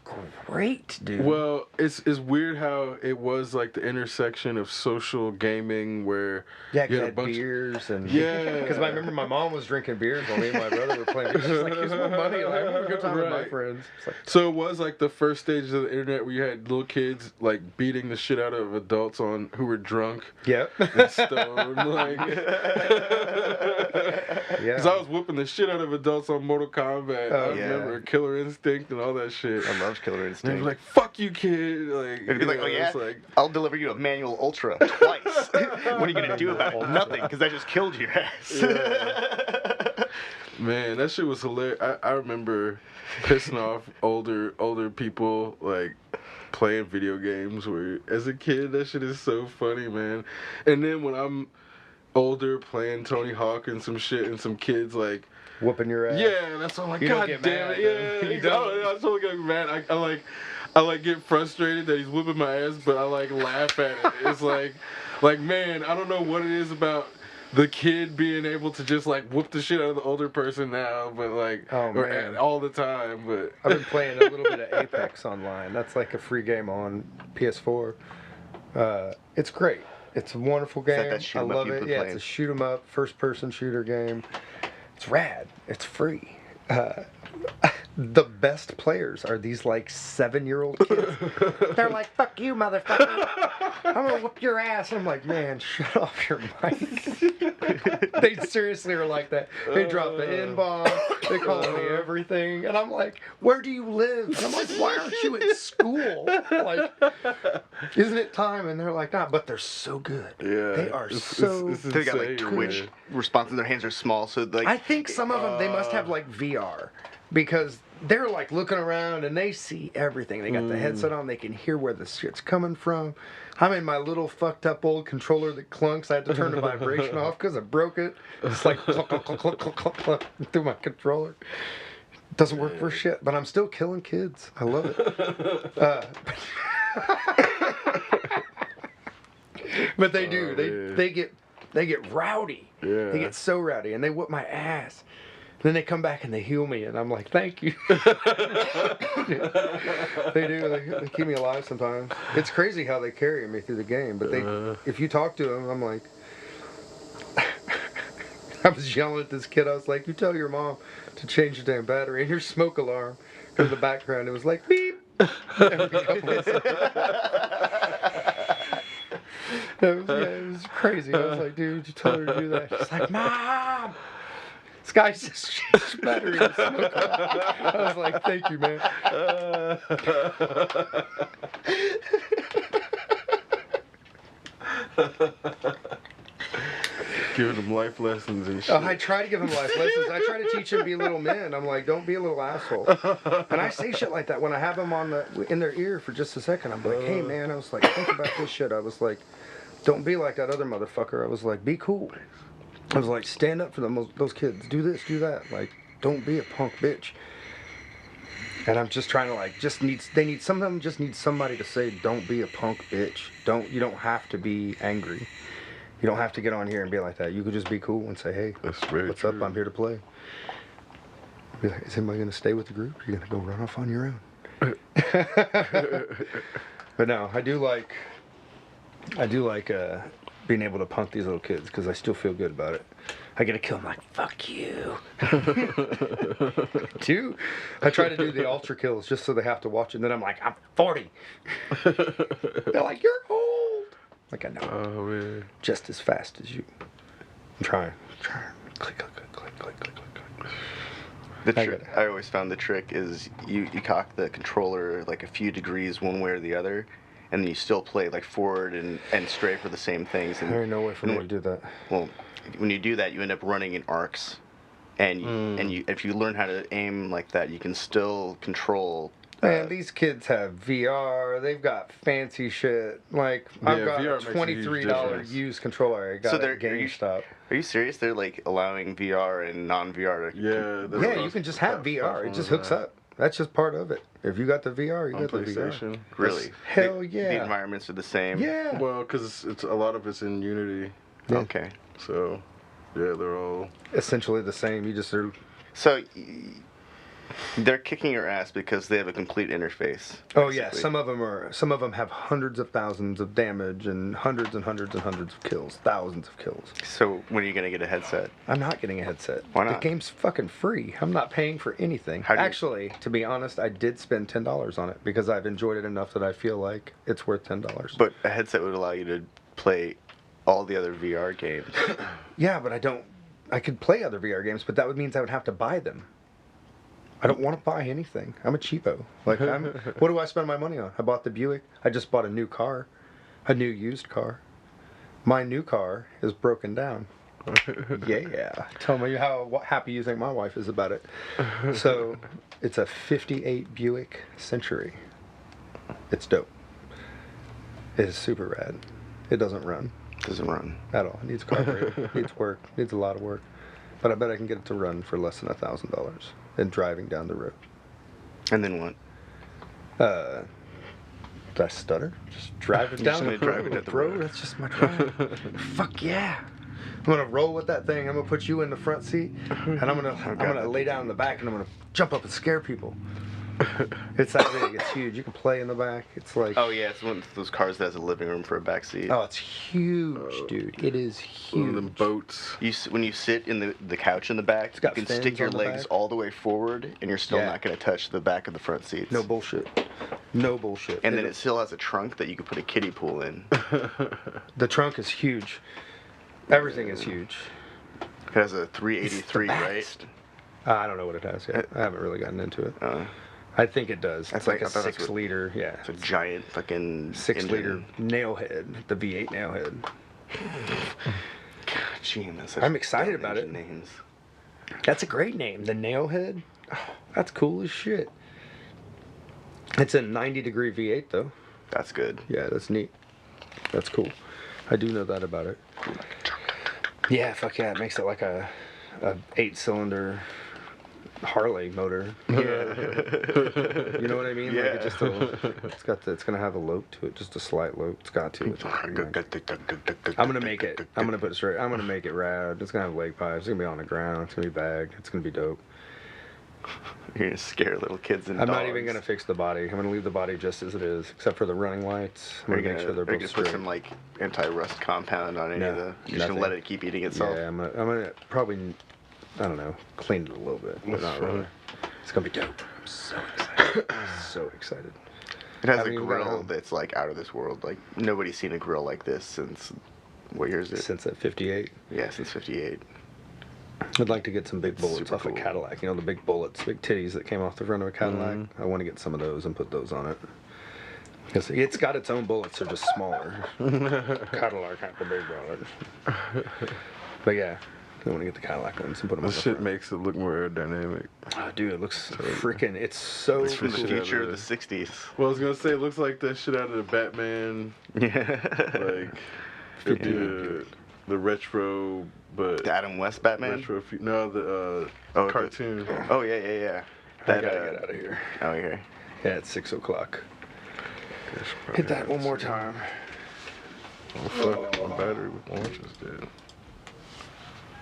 great, dude. Well, it's weird how it was like the intersection of social gaming where yeah, you you had a had bunch beers and Yeah. Because I remember my mom was drinking beers while me and my brother were playing. She's like, "Here's more money. Like, I'm having a good time with my Right. friends." It's like, So it was like the first stages of the internet where you had little kids like beating the shit out of adults who were drunk yep. and stoned. Like, Because I was whooping the shit out of adults on Mortal Kombat. I remember Killer Instinct and all that shit. I love Killer Instinct. And they were like, "Fuck you, kid!" Like, it'd be like, "Oh yeah, I'll deliver you a manual Ultra twice. What are you gonna do about it? Nothing, because I just killed your ass." Yeah. Man, that shit was hilarious. I remember pissing off older people like playing video games. Where as a kid, that shit is so funny, man. And then when I'm older playing Tony Hawk and some shit, and some kids like whooping your ass. Yeah, that's all like, God damn it. Yeah, you don't. I totally get mad. I like get frustrated that he's whooping my ass, but I like laugh at it. It's like man, I don't know what it is about the kid being able to just like whoop the shit out of the older person now, but like all the time. But I've been playing a little bit of Apex online. That's like a free game on PS4. It's great. It's a wonderful game. I love it. Yeah, it's a shoot 'em up, first person shooter game. It's rad. It's free. The best players are these like 7-year-old kids. They're like, "Fuck you, motherfucker! I'm gonna whoop your ass." I'm like, "Man, shut off your mic." They seriously are like that. They drop the N-bomb. They call me everything, and I'm like, "Where do you live?" And I'm like, "Why aren't you at school? Like, isn't it time?" And they're like, "Nah," but they're so good. Yeah, they are so. They got like Twitch responses. Their hands are small, so like. I think some of them they must have like VR. Because they're like looking around and they see everything. They got the headset on. They can hear where the shit's coming from. I'm in my little fucked up old controller that clunks. I had to turn the vibration off because I broke it. It's like cluck, cluck, cluck, cluck, cluck, cluck, cluck through my controller. It doesn't work for shit, but I'm still killing kids. I love it. But they do. They get rowdy. Yeah. They get so rowdy and they whoop my ass. Then they come back and they heal me, and I'm like, "Thank you." They do. They keep me alive sometimes. It's crazy how they carry me through the game. But if you talk to them, I'm like, I was yelling at this kid. I was like, "You tell your mom to change the damn battery and your smoke alarm." In the background, it was like beep. Every couple of seconds. It was crazy. I was like, "Dude, you tell her to do that." She's like, "Mom. This guy says change battery and smoke alarm." I was like, "Thank you, man." Giving them life lessons and shit. Oh, I try to give him life lessons. I try to teach him to be little men. I'm like, "Don't be a little asshole." And I say shit like that when I have them in their ear for just a second. I'm like, "Hey, man," I was like, "think about this shit." I was like, "Don't be like that other motherfucker." I was like, "Be cool." I was like, "Stand up for those kids. Do this, do that. Like, don't be a punk bitch." And I'm just trying to like, some of them just need somebody to say, "Don't be a punk bitch. You don't have to be angry. You don't have to get on here and be like that. You could just be cool and say, 'Hey, what's up? I'm here to play.'" Be like, "Is anybody gonna stay with the group? You're gonna go run off on your own." But no, I do like being able to punk these little kids because I still feel good about it. I get a kill, I'm like, "Fuck you." I try to do the ultra kills just so they have to watch it, and then I'm like, "I'm 40. They're like, "You're old." Like, I know. Oh, man. Just as fast as you. I'm trying. Click, click, click, click, click, click, click. I always found the trick is you cock the controller like a few degrees one way or the other, and then you still play like forward and straight for the same things. And there ain't no way for me to do that. Well, when you do that, you end up running in arcs, and if you learn how to aim like that, you can still control. Man, these kids have VR. They've got fancy shit. Like, I've got VR a $23 used controller I got at GameStop. Are you serious? They're like allowing VR and non-VR to... Yeah, you can just have VR. It just hooks up. That's just part of it. If you got the VR, you got the VR. Really? Hell yeah. The environments are the same? Yeah. Well, because it's a lot of it's in Unity. Yeah. Okay. So, yeah, they're all... essentially the same. You just are... So... They're kicking your ass because they have a complete interface. Oh yeah, some of them have hundreds of thousands of damage and hundreds and hundreds and hundreds of kills, thousands of kills. So when are you gonna get a headset? I'm not getting a headset. Why not? The game's fucking free. I'm not paying for anything. Actually, to be honest, I did spend $10 on it because I've enjoyed it enough that I feel like it's worth $10. But a headset would allow you to play all the other VR games. Yeah, but I don't I could play other VR games, but that would means I would have to buy them. I don't want to buy anything. I'm a cheapo. Like, what do I spend my money on? I bought the Buick. I just bought a new car, a new used car. My new car is broken down. Yeah. Tell me how happy you think my wife is about it. So, it's a 58 Buick Century. It's dope. It is super rad. It doesn't run. Doesn't run At all. It needs carburetor. Needs work. Needs a lot of work. But I bet I can get it to run for less than $1,000 and driving down the road. And then what? Did I stutter? Just drive it down the road. Drive it down the road. That's just my drive. Fuck yeah. I'm gonna roll with that thing. I'm gonna put you in the front seat, and I'm gonna lay down in the back, and I'm gonna jump up and scare people. It's that big. It's huge. You can play in the back. It's like. Oh yeah, it's one of those cars that has a living room for a back seat. Oh, it's huge, dude. It is huge. One of them boats. When you sit in the couch in the back, you got can fins stick your on the legs back. all the way forward, and you're still Yeah. not going to touch the back of the front seats. No bullshit. No bullshit. And then it still has a trunk that you could put a kiddie pool in. The trunk is huge. Everything is huge. It has a 383, It's the right? best. I don't know what it has yet. I haven't really gotten into it. Uh, I think it does. That's It's like like- a I thought that's 6 what- liter. Yeah. it's a giant fucking 6 liter engine. nail head. The V8 nail head. Gee, that's such I'm excited dumb about it. engine Names. That's a great name. The nail head. Oh, that's cool as shit. It's a 90-degree V8 though. That's good. Yeah, that's neat. That's cool. I do know that about it. Yeah, fuck yeah. It makes it like a 8-cylinder Harley motor. Yeah. You know what I mean? Yeah. Like it's gonna have a lope to it, just a slight lope. It's got to. I'm gonna make it. I'm gonna put it straight. I'm gonna make it rad. It's gonna have leg pipes. It's gonna be on the ground. It's gonna be bagged. It's gonna be dope. You're gonna scare little kids and I'm dogs. not even gonna fix the body. I'm gonna leave the body just as it is, except for the running lights. I'm Are gonna you make sure they're are you both gonna put straight. some like anti-rust compound on any of No, the? You're just gonna nothing. let it keep eating itself. Yeah, I'm gonna probably, I don't know, clean it a little bit, but not really. It's gonna be dope. I'm so excited. So excited. It has a Haven't even got grill home. that's like out of this world. Like nobody's seen a grill like this since what year is it? Since at 58, Yeah, since '58. I'd like to get some big It's bullets super off cool. a Cadillac. You know the big bullets, big titties that came off the front of a Cadillac. Mm-hmm. I want to get some of those and put those on it. Because it's got its own bullets, they're just smaller. Cadillac had the big bullets. But yeah, I want to get the Cadillac ones and put them on This the shit front. makes it look more aerodynamic. Oh, dude, it looks freaking. It's so It's from the cool. future of Yeah, the '60s. Well, I was gonna say it looks like that shit out of the Batman, Yeah. like the retro, but The Adam West Batman. retro. No, the Oh, cartoon. Oh yeah. I gotta get out of here. Oh yeah. Yeah, it's 6 o'clock. Hit that one more time. Oh, fuck, my battery with launch is dead.